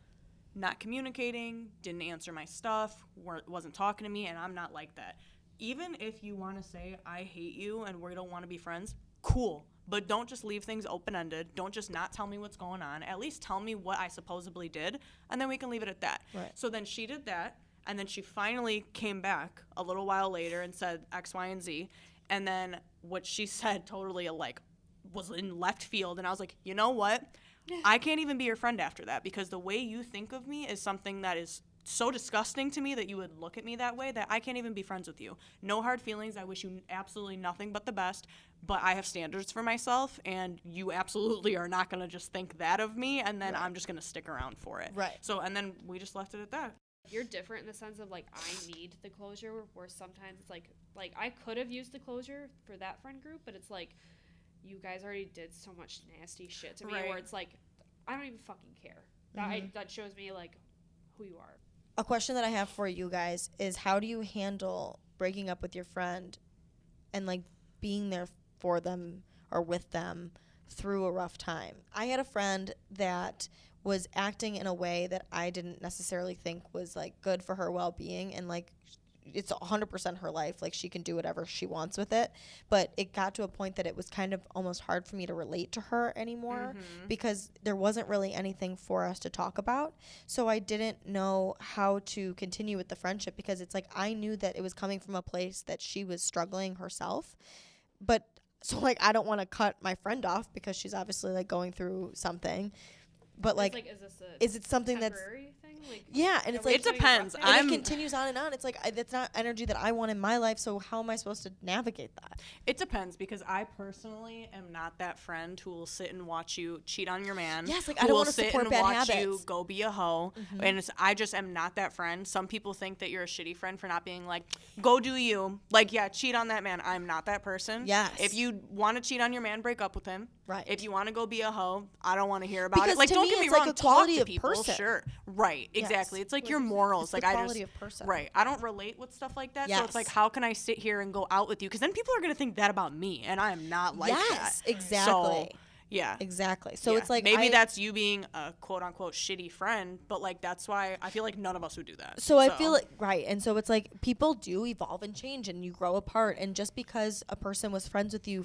A: not communicating, didn't answer my stuff, wasn't talking to me, and I'm not like that. Even if you want to say, I hate you and we don't want to be friends, cool. But don't just leave things open-ended. Don't just not tell me what's going on. At least tell me what I supposedly did, and then we can leave it at that.
B: Right.
A: So then she did that, and then she finally came back a little while later and said X, Y, and Z. And then what she said totally, like, was in left field. And I was like, you know what? I can't even be your friend after that because the way you think of me is something that is so disgusting to me that you would look at me that way that I can't even be friends with you. No hard feelings. I wish you absolutely nothing but the best, but I have standards for myself, and you absolutely are not going to just think that of me, and then I'm just going to stick around for it.
B: Right.
A: So, and then we just left it at that.
C: You're different in the sense of like I need the closure, where sometimes it's like I could have used the closure for that friend group, but it's like you guys already did so much nasty shit to me
A: Right.
C: where it's like I don't even fucking care. That shows me like who you are.
B: A question that I have for you guys is how do you handle breaking up with your friend and like being there for them or with them through a rough time? I had a friend that was acting in a way that I didn't necessarily think was like good for her well-being, and like it's 100% her life, like she can do whatever she wants with it, but it got to a point that it was kind of almost hard for me to relate to her anymore because there wasn't really anything for us to talk about. So I didn't know how to continue with the friendship because it's like I knew that it was coming from a place that she was struggling herself, but so like I don't want to cut my friend off because she's obviously like going through something, but like
C: Is this a
B: is it something that's
C: temporary thing? Like,
B: Yeah, and it's like
A: it depends.
B: and it continues on and on. It's like that's not energy that I want in my life. So how am I supposed to navigate that?
A: It depends, because I personally am not that friend who will sit and watch you cheat on your man.
B: Yes, like
A: who
B: I don't
A: will
B: want to
A: sit
B: support
A: and
B: bad
A: watch you
B: habits.
A: go be a hoe. And I just am not that friend. Some people think that you're a shitty friend for not being like, go do you. Like, yeah, cheat on that man. I'm not that person.
B: Yes.
A: If you want to cheat on your man, break up with him.
B: Right.
A: If you want to go be a hoe, I don't want to hear about
B: Because
A: it. Like,
B: to
A: don't
B: me,
A: get me
B: it's like
A: wrong.
B: a quality
A: talk to
B: of
A: people,
B: person.
A: sure. Right. Exactly.
B: Yes.
A: It's like your morals.
B: It's
A: like
B: the
A: I
B: quality
A: just
B: of person.
A: right. I don't relate with stuff like that. So
B: Yes.
A: it's like, how can I sit here and go out with you? Because then people are gonna think that about me, and I am not like that.
B: Yes, exactly.
A: So, yeah.
B: Exactly. So
A: Yeah.
B: it's like
A: maybe that's you being a quote unquote shitty friend, but like that's why I feel like none of us would do that.
B: So I feel like right, and so it's like people do evolve and change, and you grow apart. And just because a person was friends with you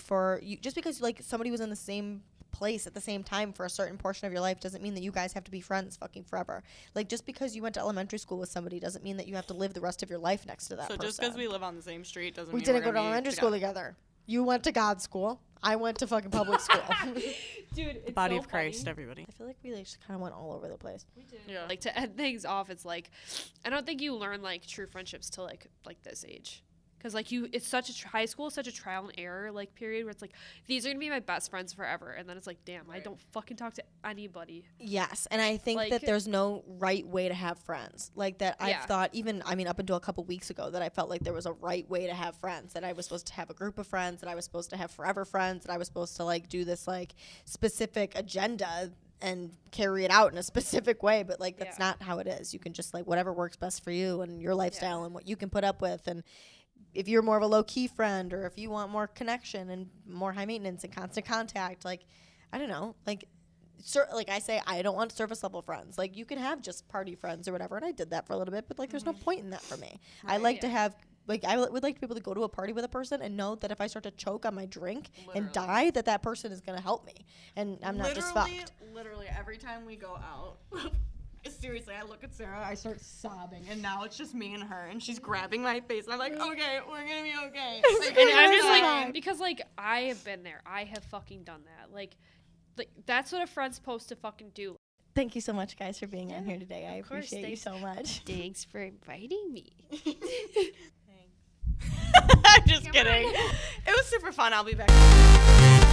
B: just because like somebody was in the same place at the same time for a certain portion of your life doesn't mean that you guys have to be friends fucking forever. Like just because you went to elementary school with somebody doesn't mean that you have to live the rest of your life next to that person.
A: So just because we live on the same street doesn't
B: we
A: mean
B: didn't
A: we're
B: go to
A: gonna be
B: elementary school together. You went to God's school. I went to fucking public school.
C: dude, it's
A: Body
C: so
A: of Christ,
C: funny.
A: everybody.
B: I feel like we just kind of went all over the place.
C: We did.
A: Yeah.
C: Like to end things off, it's like I don't think you learn like true friendships till like this age. Because like it's such a high school is such a trial and error like period where it's like these are gonna be my best friends forever, and then it's like damn, I don't fucking talk to anybody.
B: Yes, and I think
C: Like-
B: that there's no right way to have friends. Like that I've
C: Yeah.
B: thought up until a couple weeks ago that I felt like there was a right way to have friends, that I was supposed to have a group of friends, that I was supposed to have forever friends, that I was supposed to like do this like specific agenda and carry it out in a specific way, but like that's
C: Yeah.
B: not how it is. You can just like whatever works best for you and your lifestyle and what you can put up with. And if you're more of a low-key friend, or if you want more connection and more high maintenance and constant contact, like I don't know, like like I say, I don't want surface level friends. Like you can have just party friends or whatever, and I did that for a little bit, but like there's no point in that for me. I like to have like I would like to be able to go to a party with a person and know that if I start to choke on my drink and die, that person is gonna help me, and I'm not just fucked.
A: Literally every time we go out. Seriously, I look at Sarah, I start sobbing, and now it's just me and her, and she's grabbing my face, and I'm like, okay, we're gonna be okay. Like,
C: And I'm just
A: okay.
C: like because like I have been there. I have fucking done that. Like that's what a friend's supposed to fucking do.
B: Thank you so much, guys, for being on here today. I
C: of course,
B: appreciate you so much.
C: Thanks for inviting me.
A: I'm just kidding. It was super fun. I'll be back.